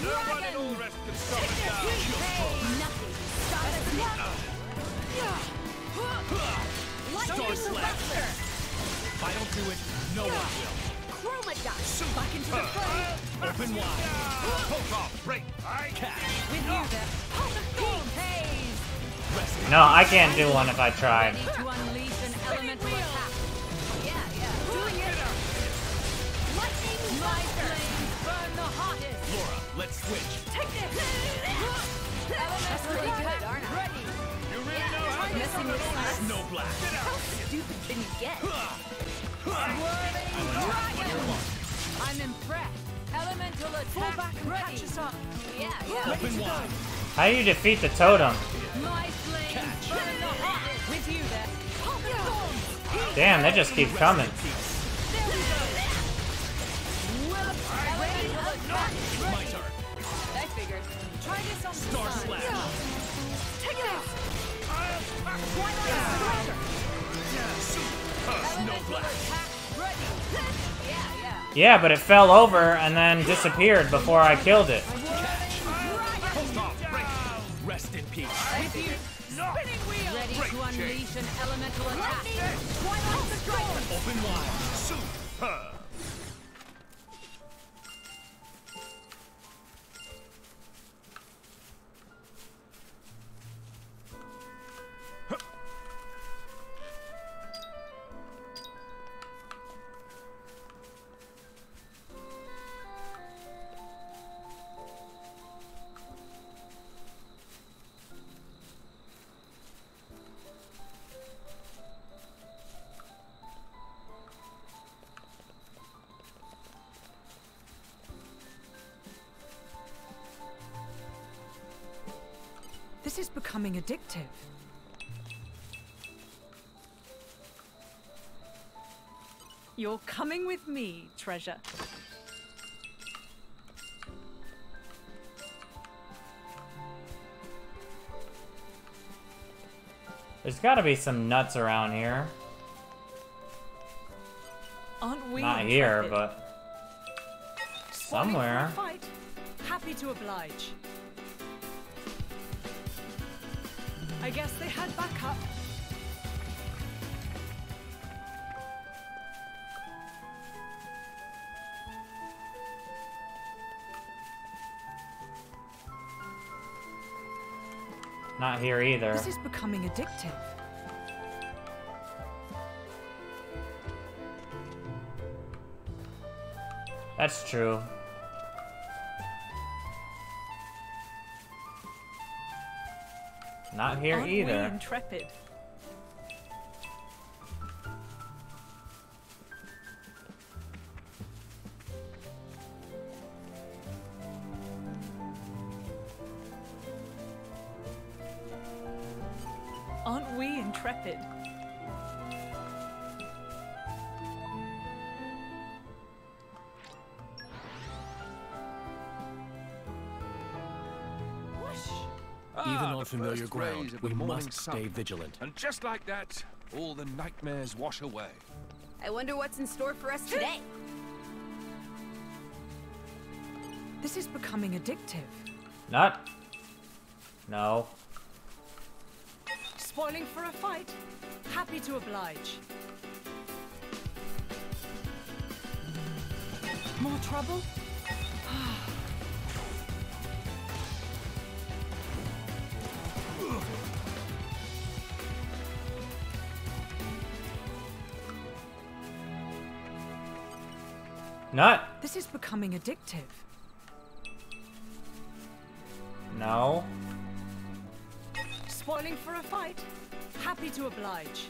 No one in all rest can stop us now. Nothing can stop us now. Star slash. If I don't do it, no one will. Chroma dot. Back into the fray. Open wide. Poke off, break. Catch. With you there. Heat haze. Rest. No, I can't do one if I tried. Ready to unleash an elemental attack. Yeah. Doing it. Lightning my flames burn the hottest. Laura, let's switch. Take this. Elemental really attack. good, aren't I? Ready. You really know how to Messing with us. Snow blast. How stupid can you get? Whirling dragon. I'm impressed. Elemental attack. Fall back and ready. catch us up. Yeah. Open wide. How do you defeat the totem? My flames Catch. burn the hottest. With you there. Damn, they just keep coming. There we go. Elemental attack. My turn. I figured. Try this on the Star side. slash. Take this. Snow blast. Attack ready. Yeah. Yeah, but it fell over and then disappeared before I killed it. Rest in peace. Spinning wheel. Ready to unleash Unleash an elemental attack. Twilight strike. Open wide. Superb. This is becoming addictive. You're coming with me, treasure. There's gotta be some nuts around here. Aren't we Not here, intrepid? but Spoiling for a somewhere. fight. Happy to oblige. I guess they had backup. Not here either. This is becoming addictive. That's true. Not here Aren't either. we intrepid? Aren't we intrepid? Even on familiar ground, we must stay vigilant. And just like that, all the nightmares wash away. I wonder what's in store for us today. This is becoming addictive. Not. No. Spoiling for a fight. Happy to oblige. More trouble? Nut. This is becoming addictive. No. Spoiling for a fight. Happy to oblige.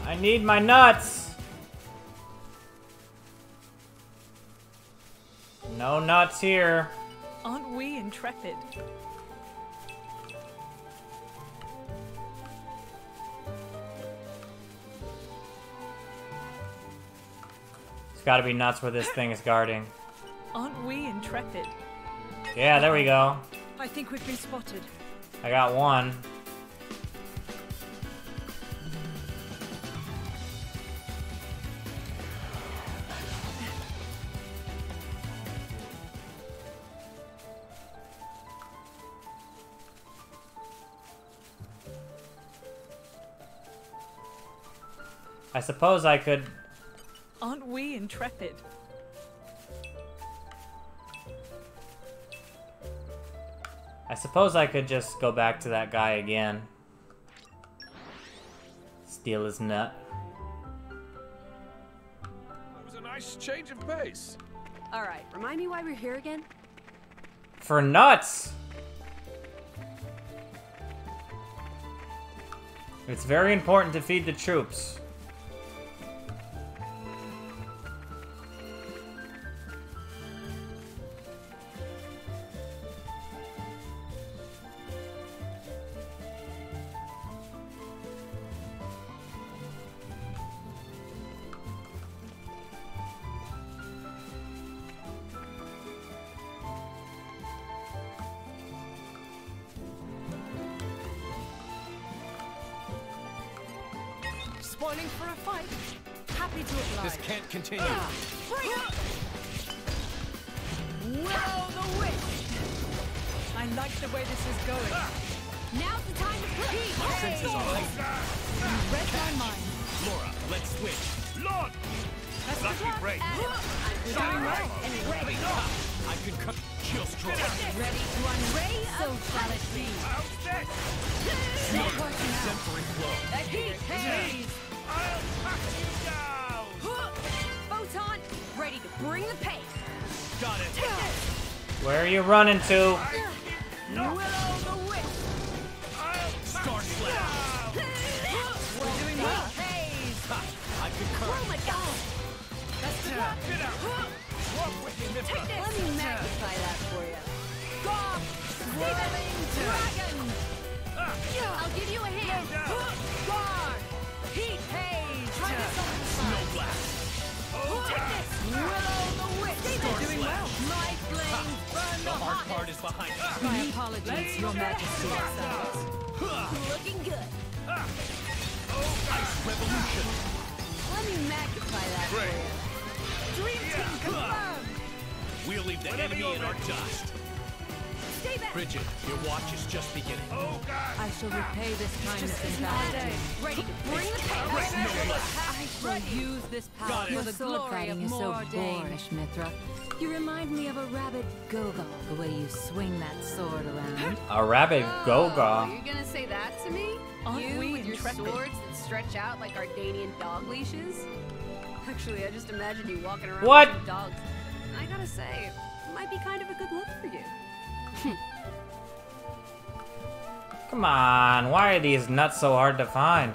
I need my nuts. No nuts here. Aren't we intrepid? There's gotta be nuts where this thing is guarding. Aren't we intrepid? Yeah, there we go. I think we've been spotted. I got one. I suppose I could... Aren't we intrepid? I suppose I could just go back to that guy again. Steal his nut. That was a nice change of pace. All right, remind me why we're here again? For nuts! It's very important to feed the troops. Spoiling for a fight. Happy to oblige. This can't continue. Will-o'-the-wisp. I like the way this is going. Now's the time to push. My senses are heightened. You read my mind. Laura, let's switch. Lord! That's the Lucky clock. break. We're doing well. And ready. I can cut. Chill strong. Ready to unray, so shall it be. How's this? Exemplary flow. Heat haze. I'll cut you down! Photon, ready to bring the pain. Got it. Take this. Where are you running to? Will-o'-the-wisp. Star slash. We're doing well. Haze. I concur. Oh my God. That's the clock. Take this. Let me magnify that for you. Gog. Swirling dragon. I'll give you a hand. Guard. Heat haze. Try this on the side. Snow blast. Take this. Will-o'-the-wisp. Star Doing well. slash. My flames burn The the hard hottest. part is behind us. My apologies, Your Majesty. Looking good. Ice revolution. Let me magnify that for you. Dream team confirmed. We'll leave the enemy in our dust. Stay back. Bridget, your watch is just beginning. Oh, God! I shall repay this kindness in Another battle. day. Ready to bring the pain. I shall use this power Got it. for the Sword glory fighting of is so more days. boorish, Mithra. You remind me of a rabid Goga, the way you swing that sword around. A rabid Oh, Goga. you're gonna say that to me? Aren't You we with your intrepid? swords that stretch out like Ardanian dog leashes? Actually, I just imagined you walking around What? with two dogs. I gotta say, it might be kind of a good look for you. Come on, why are these nuts so hard to find?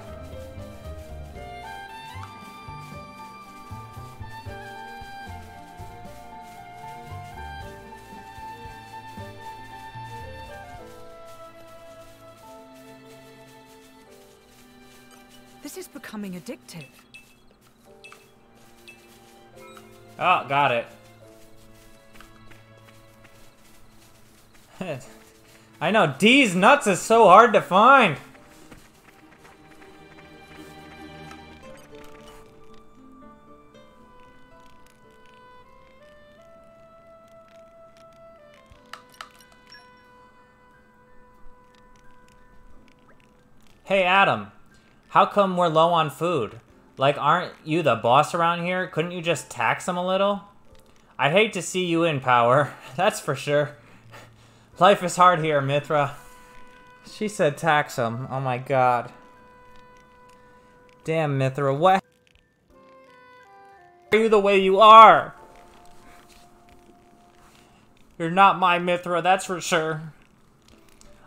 This is becoming addictive. Oh, got it. I know, D's nuts is so hard to find. Hey, Adam. How come we're low on food? Like, aren't you the boss around here? Couldn't you just tax them a little? I'd hate to see you in power, that's for sure. Life is hard here, Mithra. She said tax them. Oh my god. Damn, Mithra, what are you the way you are? You're not my Mithra, that's for sure.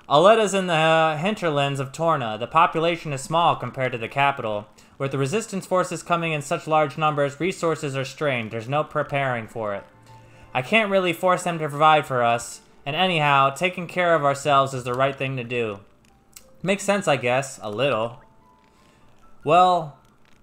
Aletta's in the hinterlands of Torna. The population is small compared to the capital. With the resistance forces coming in such large numbers, resources are strained. There's no preparing for it. I can't really force them to provide for us, and anyhow, taking care of ourselves is the right thing to do. Makes sense, I guess. A little. Well,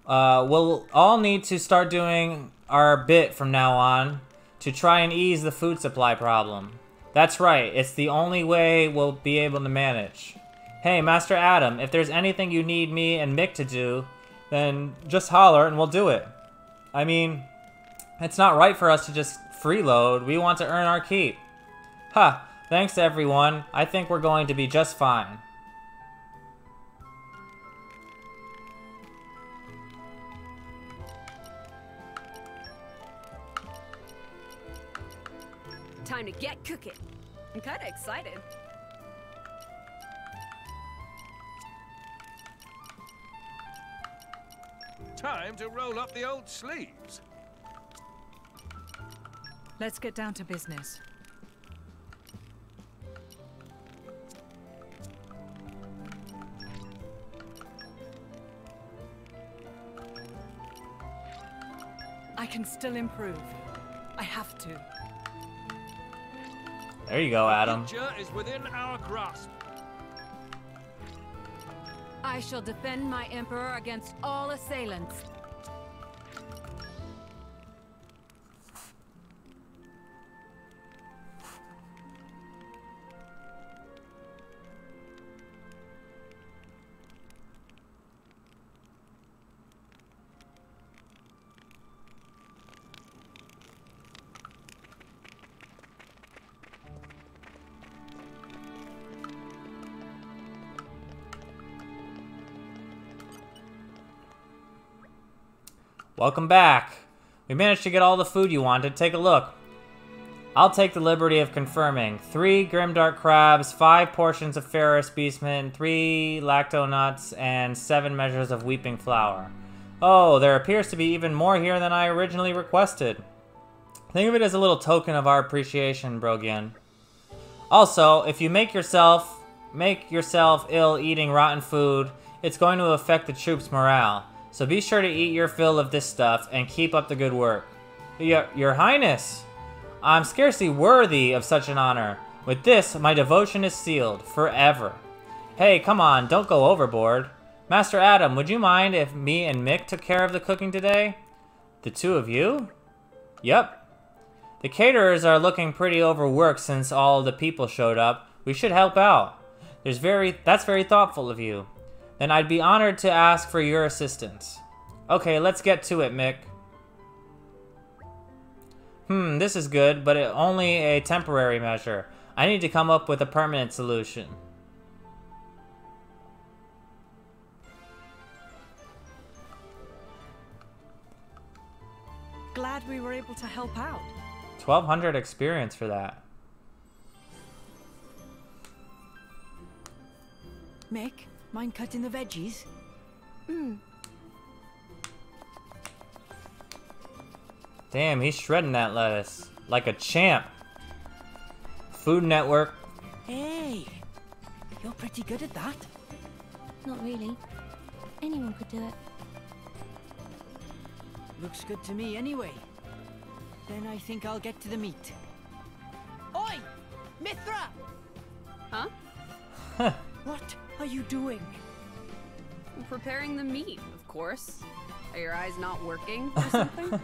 we'll all need to start doing our bit from now on to try and ease the food supply problem. That's right, it's the only way we'll be able to manage. Hey, Master Adam, if there's anything you need me and Mick to do, then just holler and we'll do it. I mean, it's not right for us to just freeload. We want to earn our keep. Ha! Thanks everyone. I think we're going to be just fine. Time to get cooking. I'm kinda excited. Time to roll up the old sleeves. Let's get down to business. I can still improve. I have to. There you go, Adam. Future is within our grasp. I shall defend my Emperor against all assailants. Welcome back. We managed to get all the food you wanted. Take a look. I'll take the liberty of confirming. 3 grimdark crabs, 5 portions of Ferris beastman, 3 lacto nuts, and 7 measures of weeping flour. Oh, there appears to be even more here than I originally requested. Think of it as a little token of our appreciation, Brogian. Also, if you make yourself ill eating rotten food, it's going to affect the troops' morale. So be sure to eat your fill of this stuff and keep up the good work. Your Highness, I'm scarcely worthy of such an honor. With this, my devotion is sealed forever. Hey, come on, don't go overboard. Master Adam, would you mind if me and Mick took care of the cooking today? The 2 of you? Yep. The caterers are looking pretty overworked since all the people showed up. We should help out. That's very thoughtful of you. Then I'd be honored to ask for your assistance. Okay, let's get to it, Mick. This is good, but only a temporary measure. I need to come up with a permanent solution. Glad we were able to help out. 1200 experience for that. Mick, mind cutting the veggies? Damn, he's shredding that lettuce like a champ. Food Network. Hey, you're pretty good at that. Not really. Anyone could do it. Looks good to me anyway. Then I think I'll get to the meat. Oi! Mithra! Huh? What are you doing? I'm preparing the meat, of course. Are your eyes not working or something?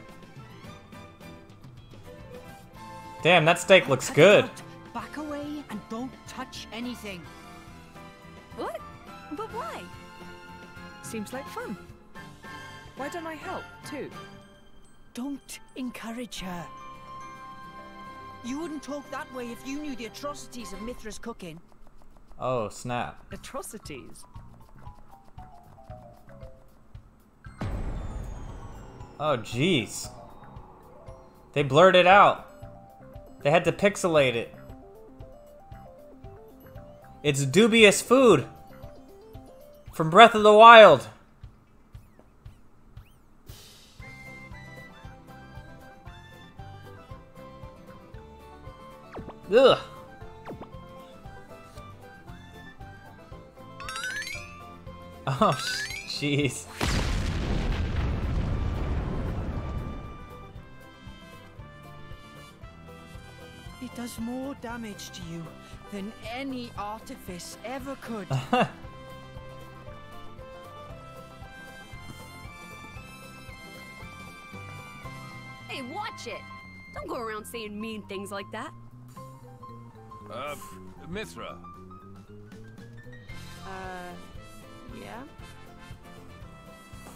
Damn, that steak looks good. Back away and don't touch anything. What? But why? Seems like fun. Why don't I help, too? Don't encourage her. You wouldn't talk that way if you knew the atrocities of Mithra's cooking. Oh, snap. Atrocities? Oh, jeez. They blurred it out. They had to pixelate it. It's dubious food. From Breath of the Wild. Ugh. Oh, jeez. It does more damage to you than any artifice ever could. Hey, watch it! Don't go around saying mean things like that. Mithra. Yeah?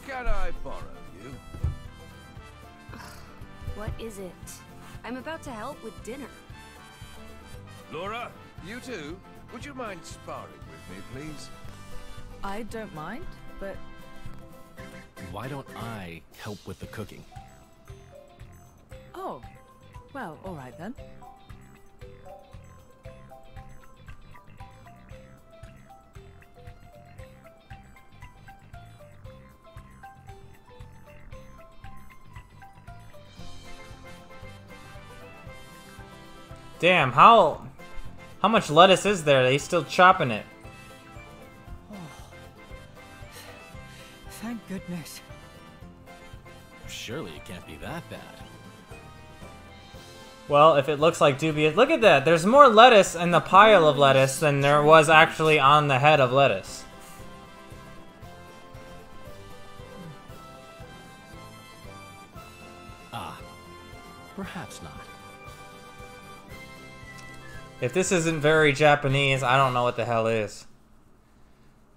Can I borrow you? What is it? I'm about to help with dinner. Laura, you too? Would you mind sparring with me, please? I don't mind, but... Why don't I help with the cooking? Oh. Well, alright then. Damn, how much lettuce is there? He's still chopping it. Oh. Thank goodness. Surely it can't be that bad. Well, if it looks like dubious... Look at that! There's more lettuce in the pile of lettuce than there was actually on the head of lettuce. Ah, perhaps not. If this isn't very Japanese, I don't know what the hell is.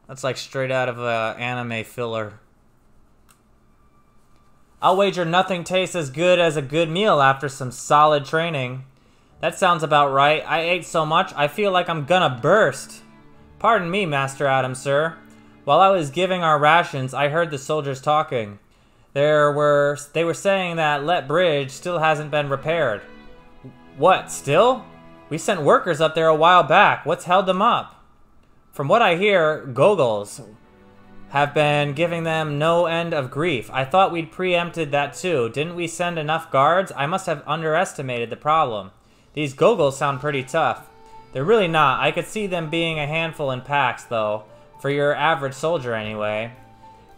That's like straight out of an anime filler. I'll wager nothing tastes as good as a good meal after some solid training. That sounds about right. I ate so much, I feel like I'm gonna burst. Pardon me, Master Adam, sir. While I was giving our rations, I heard the soldiers talking. They were saying that Let Bridge still hasn't been repaired. What, still? We sent workers up there a while back. What's held them up? From what I hear, Goggles have been giving them no end of grief. I thought we'd preempted that too. Didn't we send enough guards? I must have underestimated the problem. These Goggles sound pretty tough. They're really not. I could see them being a handful in packs, though. For your average soldier, anyway.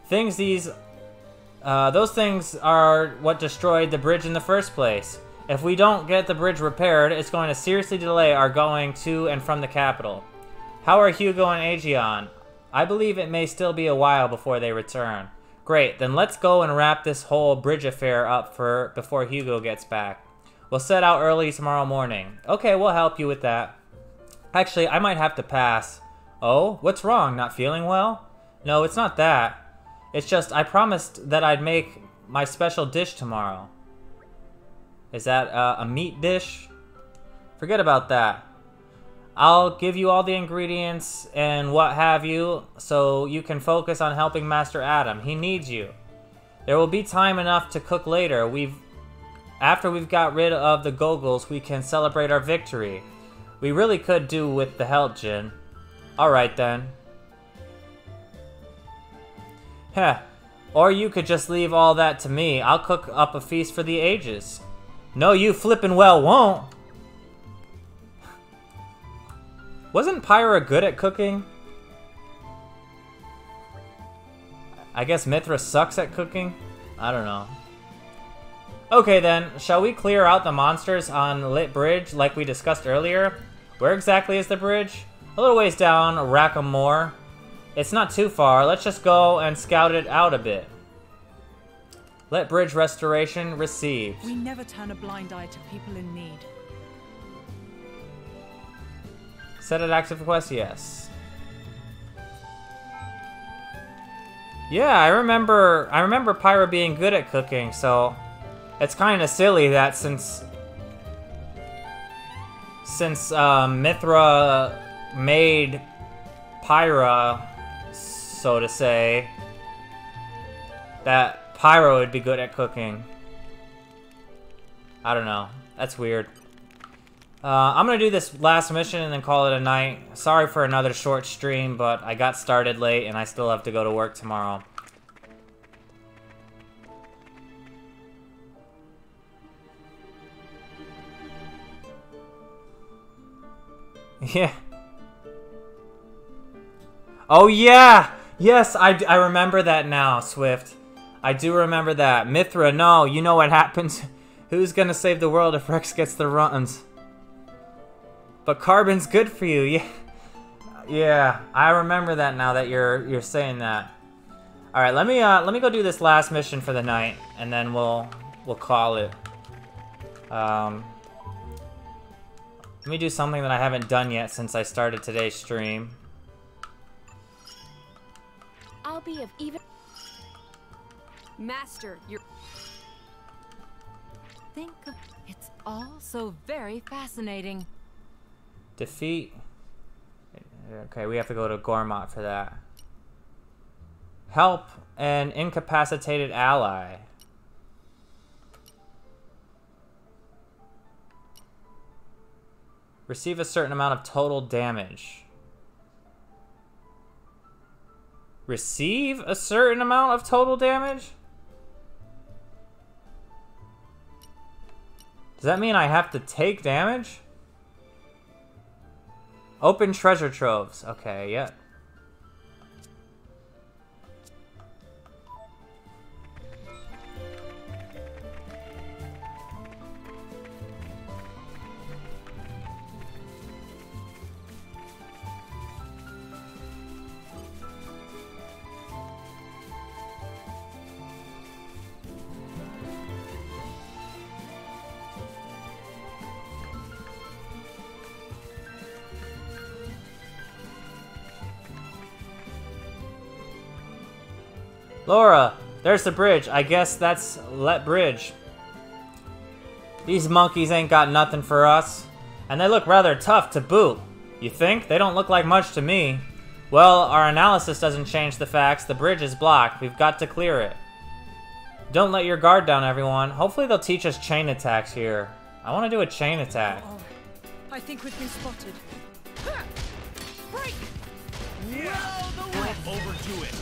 Those things are what destroyed the bridge in the first place. If we don't get the bridge repaired, it's going to seriously delay our going to and from the capital. How are Hugo and Aegeon? I believe it may still be a while before they return. Great, then let's go and wrap this whole bridge affair up before Hugo gets back. We'll set out early tomorrow morning. Okay, we'll help you with that. Actually, I might have to pass. Oh, what's wrong? Not feeling well? No, it's not that. It's just I promised that I'd make my special dish tomorrow. Is that a meat dish? Forget about that. I'll give you all the ingredients and what have you, so you can focus on helping Master Adam. He needs you. There will be time enough to cook later. After we've got rid of the Goggles, we can celebrate our victory. We really could do with the help, Jin. Alright then. Heh. Or you could just leave all that to me. I'll cook up a feast for the ages. No, you flippin' well won't. Wasn't Pyra good at cooking? I guess Mithra sucks at cooking? I don't know. Okay then, shall we clear out the monsters on Lit Bridge like we discussed earlier? Where exactly is the bridge? A little ways down, Rackham Moor. It's not too far, let's just go and scout it out a bit. Lit Bridge restoration received. We never turn a blind eye to people in need. Set it active request, yes. Yeah, I remember Pyra being good at cooking, so it's kind of silly that since Mithra made Pyra, so to say, that Pyra would be good at cooking. I don't know. That's weird. I'm gonna do this last mission and then call it a night. Sorry for another short stream, but I got started late and I still have to go to work tomorrow. Yeah. Oh yeah! Yes, I remember that now, Swift. I do remember that. Mithra, no, you know what happens. Who's gonna save the world if Rex gets the runs? But carbon's good for you, yeah. Yeah, I remember that now that you're saying that. All right, let me go do this last mission for the night, and then we'll call it. Let me do something that I haven't done yet since I started today's stream. I'll be of even. Master, you're. Think of it's all so very fascinating. Defeat. Okay, we have to go to Gormott for that. Help an incapacitated ally. Receive a certain amount of total damage. Receive a certain amount of total damage? Does that mean I have to take damage? Open treasure troves. Okay, yeah. Laura, there's the bridge. I guess that's Let Bridge. These monkeys ain't got nothing for us. And they look rather tough to boot. You think? They don't look like much to me. Well, our analysis doesn't change the facts. The bridge is blocked. We've got to clear it. Don't let your guard down, everyone. Hopefully they'll teach us chain attacks here. I want to do a chain attack. Oh, I think we've been spotted. Break! Don't overdo it.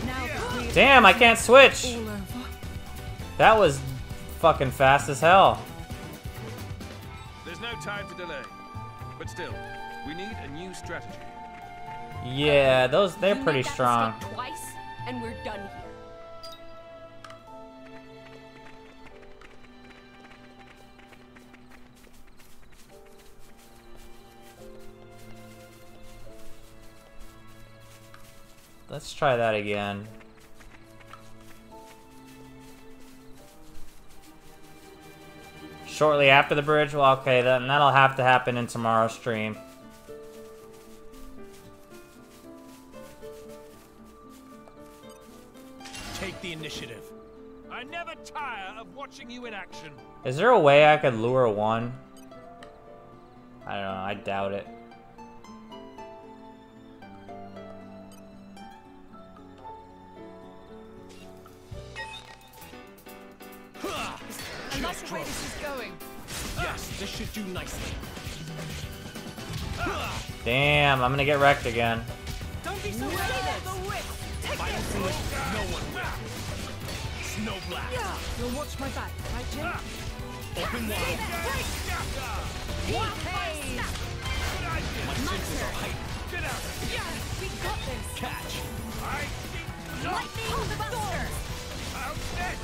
Now Damn, I can't switch. all over. That was fucking fast as hell. There's no time to delay. But still, we need a new strategy. Yeah, they're You pretty make that strong. mistake twice, and we're done here. Let's try that again. Shortly after the bridge? Well, okay, then that'll have to happen in tomorrow's stream. Take the initiative. I never tire of watching you in action. Is there a way I could lure one? I don't know, I doubt it. I like the way this is going. Yes, this should do nicely. Damn, I'm gonna get wrecked again. Don't be so reckless. Final finish, no one will. Snow blast. You'll watch my back, right, Jim? Open wide. What pays? My senses are heightened. Get out. We got this. Catch. Lightning Buster. Out next.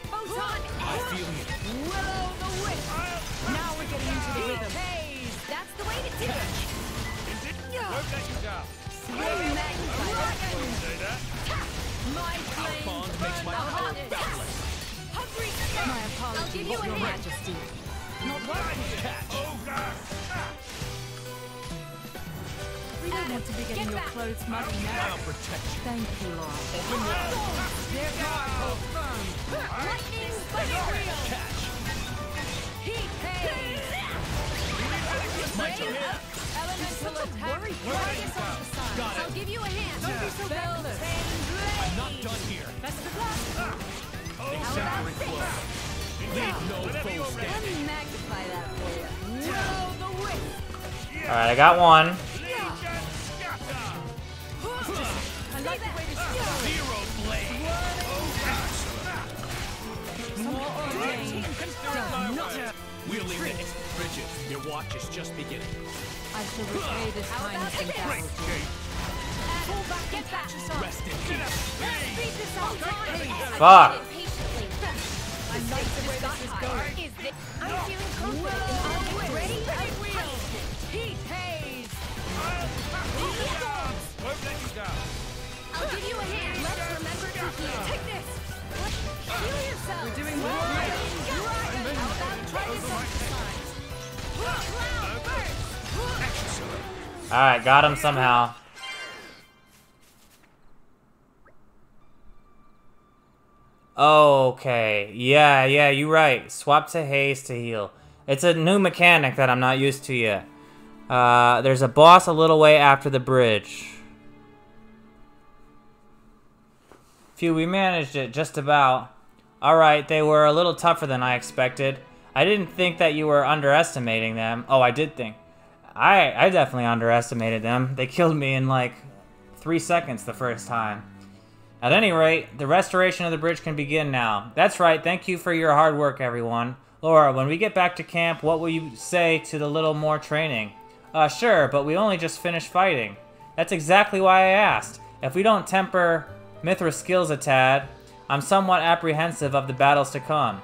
Photon I feel you. Willow the Wisp. Now we're getting into the rhythm. That's the way to do it. Is it? Won't let you down. Swing magnified. Say that. My flame Bond makes my power boundless. Hungry. My apologies, I'll give you a Your hand. Majesty. Not working. Catch. Oh, God. We don't want to be getting your clothes muddy now. I'll protect you. Thank you, Laura. Open wide. Their guard hold firm. Lightning Buster. Catch. Heat pays. My turn. Elemental attack. Focus on the sun. Got it. I'll give you a hand. Don't be so reckless. I'm not done here. Best of luck. Exemplary flow. Leave no foe standing. Let me magnify that for you. Willow the Wisp. Alright, I got one. I like the way this is going. Zero blade. More ordained. Does not. Wheeling it. Bridget, your watch is just beginning. I shall repay this kindness in battle. Pull back and catch us up. Rest in peace. Beat this all time. Fuck. Patiently. I like the way this is going. I'm feeling confident. Ready? I will. Heat pays. Won't let you down. I'll give you a hand. Let's remember to heal. Take this. Heal yourself. We're doing well. How about try this exercise? Cloud burst. Alright, got him somehow. Okay. Yeah, you're right. Swap to haste to heal. It's a new mechanic that I'm not used to yet. There's a boss a little way after the bridge. Phew, we managed it, just about. Alright, they were a little tougher than I expected. I didn't think that you were underestimating them. Oh, I did think. I definitely underestimated them. They killed me in like 3 seconds the first time. At any rate, the restoration of the bridge can begin now. That's right, thank you for your hard work, everyone. Laura, when we get back to camp, what will you say to the little more training? Sure, but we only just finished fighting. That's exactly why I asked. If we don't temper Mithra's skills a tad, I'm somewhat apprehensive of the battles to come.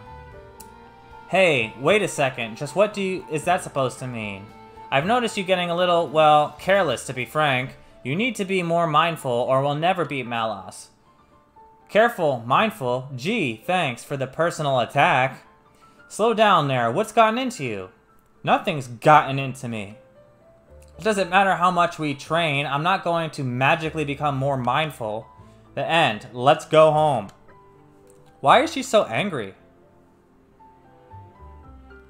Hey, wait a second, just what is that supposed to mean? I've noticed you getting a little, well, careless to be frank. You need to be more mindful or we'll never beat Malos. Careful, mindful, gee, thanks for the personal attack. Slow down there, what's gotten into you? Nothing's gotten into me. It doesn't matter how much we train, I'm not going to magically become more mindful. The end, let's go home. Why is she so angry?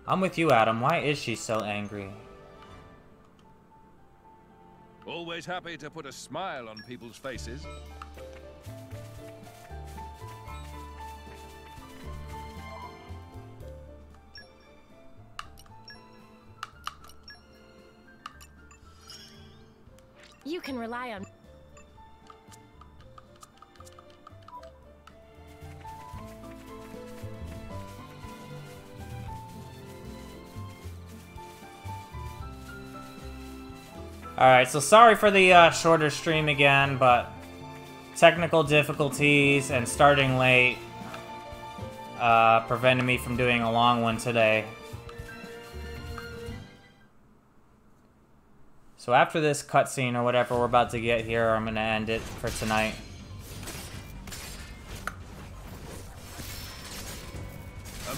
I'm with you, Adam, why is she so angry? Always happy to put a smile on people's faces. You can rely on... Alright, so sorry for the shorter stream again, but technical difficulties and starting late prevented me from doing a long one today. So after this cutscene or whatever we're about to get here, I'm gonna end it for tonight.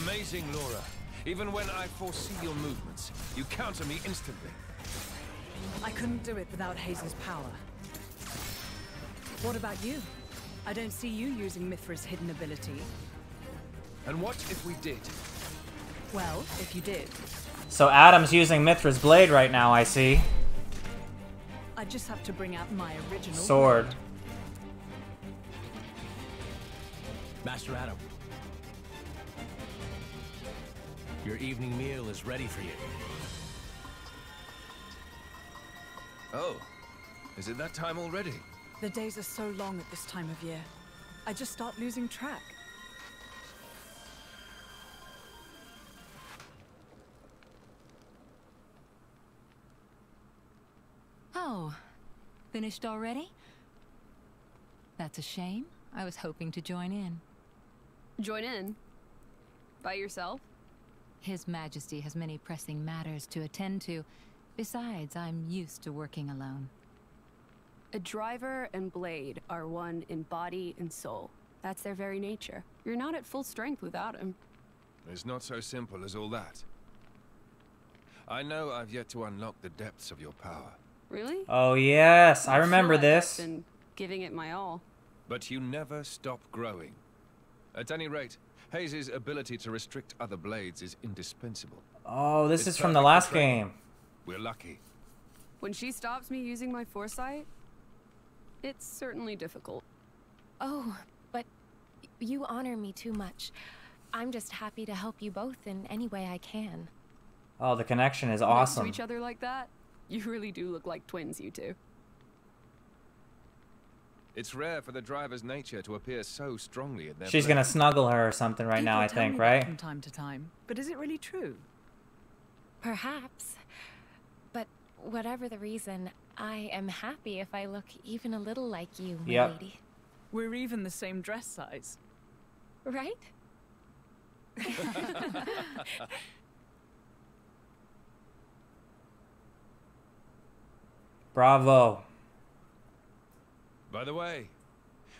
Amazing, Laura. Even when I foresee your movements, you counter me instantly. I couldn't do it without Haze's power. What about you? I don't see you using Mithra's hidden ability. And what if we did? Well, if you did. So Adam's using Mithra's blade right now, I see. I just have to bring out my original sword. blade. Master Adam. Your evening meal is ready for you. Oh, is it that time already? The days are so long at this time of year. I just start losing track. Oh, finished already? That's a shame. I was hoping to join in. Join in? By yourself? His Majesty has many pressing matters to attend to. Besides, I'm used to working alone. A driver and blade are one in body and soul. That's their very nature. You're not at full strength without him. It's not so simple as all that. I know I've yet to unlock the depths of your power. Really? Oh yes, I remember feel like this. I've been giving it my all. But you never stop growing. At any rate, Haze's ability to restrict other blades is indispensable. Oh, this It's is from the perfect last for training. game. We're lucky. When she stops me using my foresight, it's certainly difficult. Oh, but you honor me too much. I'm just happy to help you both in any way I can. Oh, the connection is Next awesome. to each other like that, you really do look like twins, you two. It's rare for the driver's nature to appear so strongly in their She's blade. gonna snuggle her or something right now, I People tell think, me that right? from time to time, but is it really true? Perhaps. But whatever the reason, I am happy if I look even a little like you, my Yep. lady. We're even the same dress size. Right? Bravo. By the way,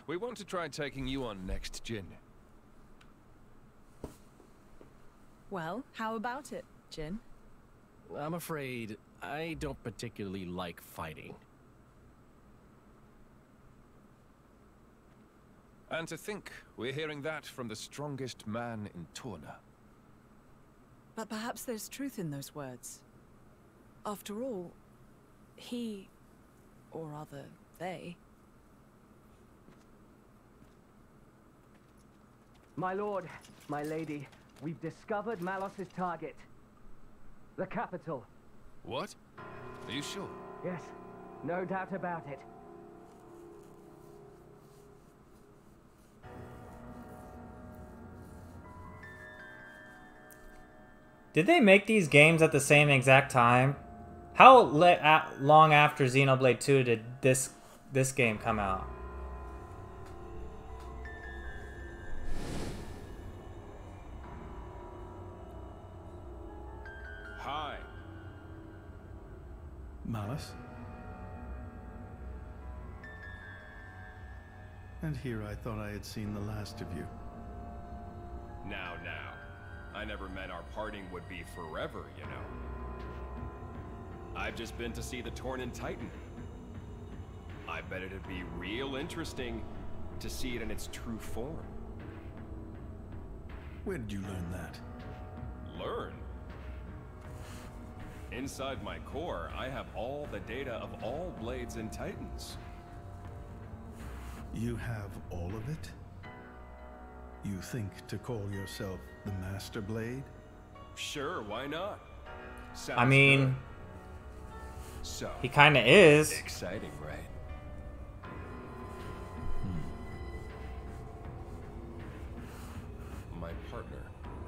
we want to try taking you on next, Jin. Well, how about it, Jin? I'm afraid I don't particularly like fighting. And to think we're hearing that from the strongest man in TORNA. But perhaps there's truth in those words. After all, he, or rather, they... My lord, my lady, we've discovered Malos's target. The capital. What? Are you sure? Yes, no doubt about it. Did they make these games at the same exact time? How long after Xenoblade 2 did this game come out? Hi. Malus? And here I thought I had seen the last of you. Now. I never meant our parting would be forever, you know. I've just been to see the Torn Titan. I bet it'd be real interesting to see it in its true form. Where did you learn that? Learn? Inside my core, I have all the data of all blades and titans. You have all of it? You think to call yourself the Master Blade? Sure, why not? I mean, So, He kinda is. exciting, right? My partner.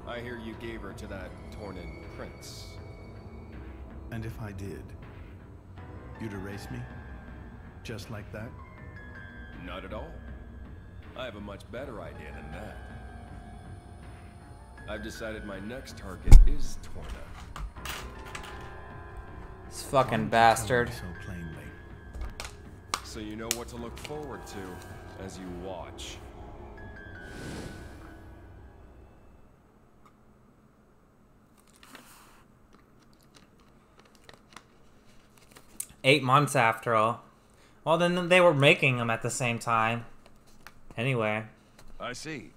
I hear you gave her to that Tornin prince. And if I did, you'd erase me? Just like that? Not at all. I have a much better idea than that. I've decided my next target is Torna. This fucking bastard. So plainly. So you know what to look forward to as you watch. "8 months after all." Well, then they were making them at the same time. Anyway. I see.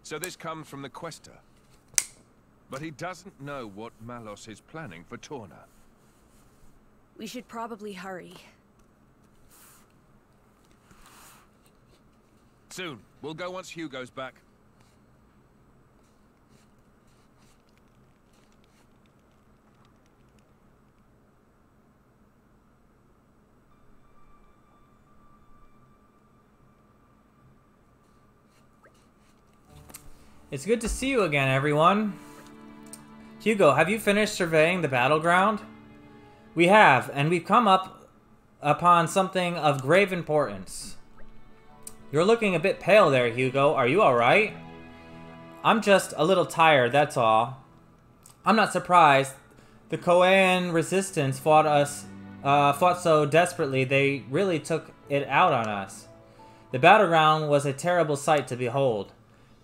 So this comes from the Quester. But he doesn't know what Malos is planning for Torna. We should probably hurry. Soon. We'll go once Hugo's back. It's good to see you again, everyone. Hugo, have you finished surveying the battleground? We have, and we've come up upon something of grave importance. You're looking a bit pale there, Hugo. Are you alright? I'm just a little tired, that's all. I'm not surprised. The Koan resistance fought so desperately they really took it out on us. The battleground was a terrible sight to behold.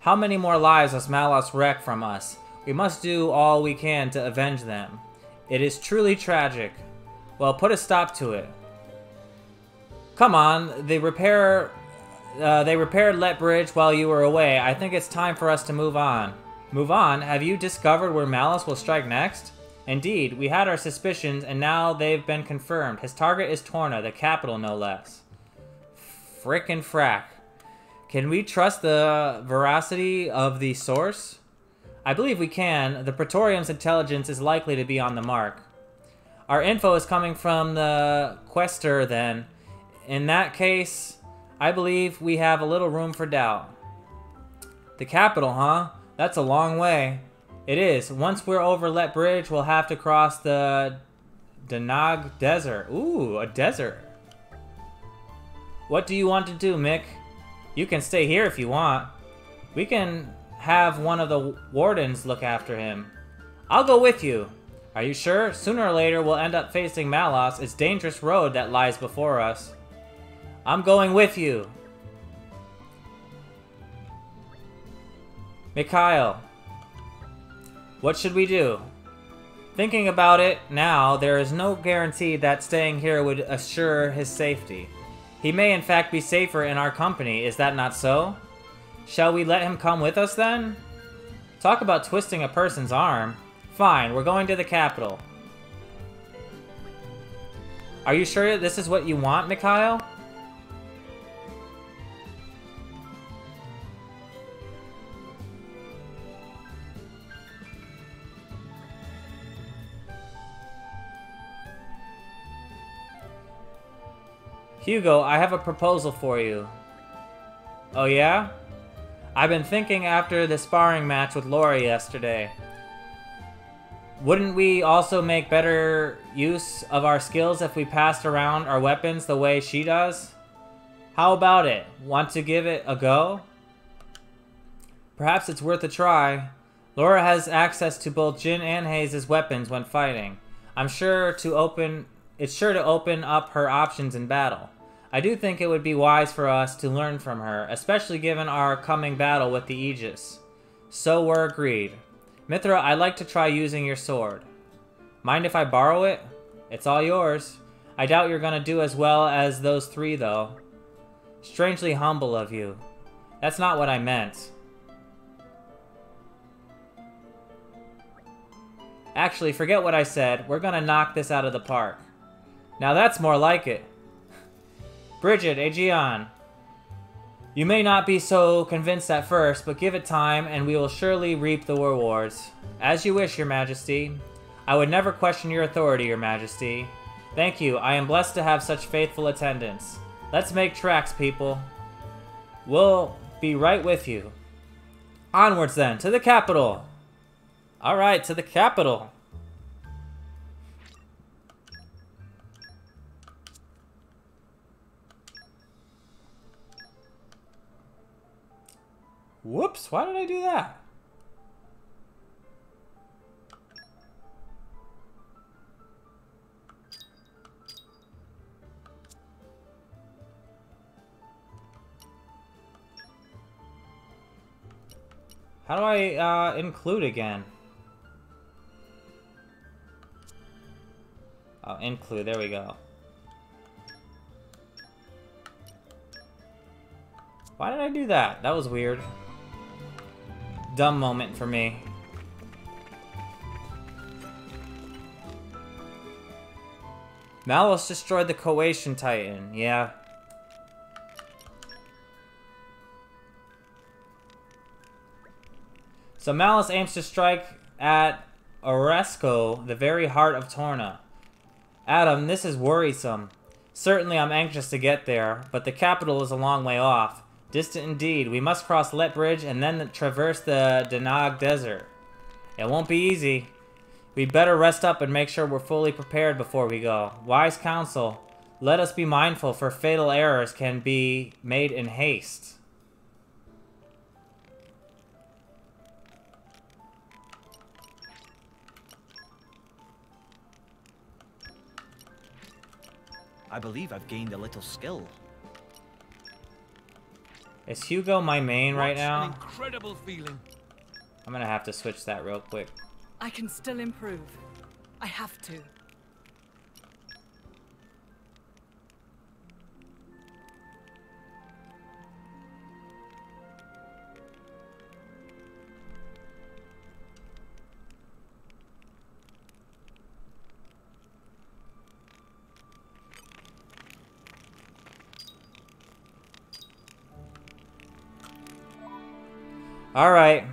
How many more lives must Malos wreck from us? We must do all we can to avenge them. It is truly tragic. Well, put a stop to it. Come on, they repaired Lethbridge while you were away. I think it's time for us to move on. Move on? Have you discovered where Malos will strike next? Indeed, we had our suspicions, and now they've been confirmed. His target is Torna, the capital no less. Frickin' frack. Can we trust the veracity of the source? I believe we can. The Praetorium's intelligence is likely to be on the mark. Our info is coming from the Quester, then. In that case, I believe we have a little room for doubt. The capital, huh? That's a long way. It is. Once we're over Lethbridge, we'll have to cross the Danag Desert. Ooh, a desert. What do you want to do, Mick? You can stay here if you want. We can have one of the wardens look after him. I'll go with you. Are you sure? Sooner or later, we'll end up facing Malos. It's a dangerous road that lies before us. I'm going with you. Mikhail. What should we do? Thinking about it now, there is no guarantee that staying here would assure his safety. He may in fact be safer in our company, is that not so? Shall we let him come with us then? Talk about twisting a person's arm. Fine, we're going to the capital. Are you sure this is what you want, Mikhail? Hugo, I have a proposal for you. Oh yeah? I've been thinking after the sparring match with Laura yesterday. Wouldn't we also make better use of our skills if we passed around our weapons the way she does? How about it? Want to give it a go? Perhaps it's worth a try. Laura has access to both Jin and Hayes' weapons when fighting. It's sure to open up her options in battle. I do think it would be wise for us to learn from her, especially given our coming battle with the Aegis. So we're agreed. Mithra, I'd like to try using your sword. Mind if I borrow it? It's all yours. I doubt you're gonna do as well as those three, though. Strangely humble of you. That's not what I meant. Actually, forget what I said. We're gonna knock this out of the park. Now that's more like it. Bridget, Aegeon. You may not be so convinced at first, but give it time and we will surely reap the rewards. As you wish, Your Majesty. I would never question your authority, Your Majesty. Thank you. I am blessed to have such faithful attendants. Let's make tracks, people. We'll be right with you. Onwards then, to the capital. Alright, to the capital. Whoops, why did I do that? How do I include again? Oh, include, there we go. Why did I do that? That was weird. Dumb moment for me. Malus destroyed the Croatian Titan, yeah. So Malus aims to strike at Oresco, the very heart of Torna. Adam, this is worrisome. Certainly I'm anxious to get there, but the capital is a long way off. Distant indeed. We must cross Let Bridge and then traverse the Danag Desert. It won't be easy. We'd better rest up and make sure we're fully prepared before we go. Wise counsel. Let us be mindful, for fatal errors can be made in haste. I believe I've gained a little skill. Is Hugo my main right now? An incredible feeling. I'm gonna have to switch that real quick. I can still improve. I have to. Alright.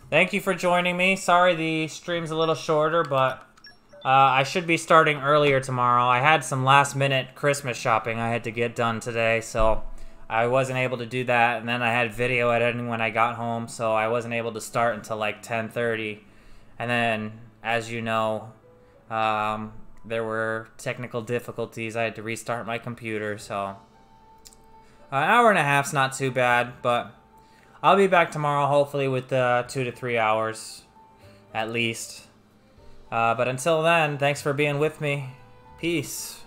Thank you for joining me. Sorry the stream's a little shorter, but I should be starting earlier tomorrow. I had some last-minute Christmas shopping I had to get done today, so I wasn't able to do that. And then I had video editing when I got home, so I wasn't able to start until like 10:30. And then, as you know, there were technical difficulties. I had to restart my computer, so an hour and a half's not too bad, but I'll be back tomorrow, hopefully with 2 to 3 hours, at least. But until then, thanks for being with me. Peace.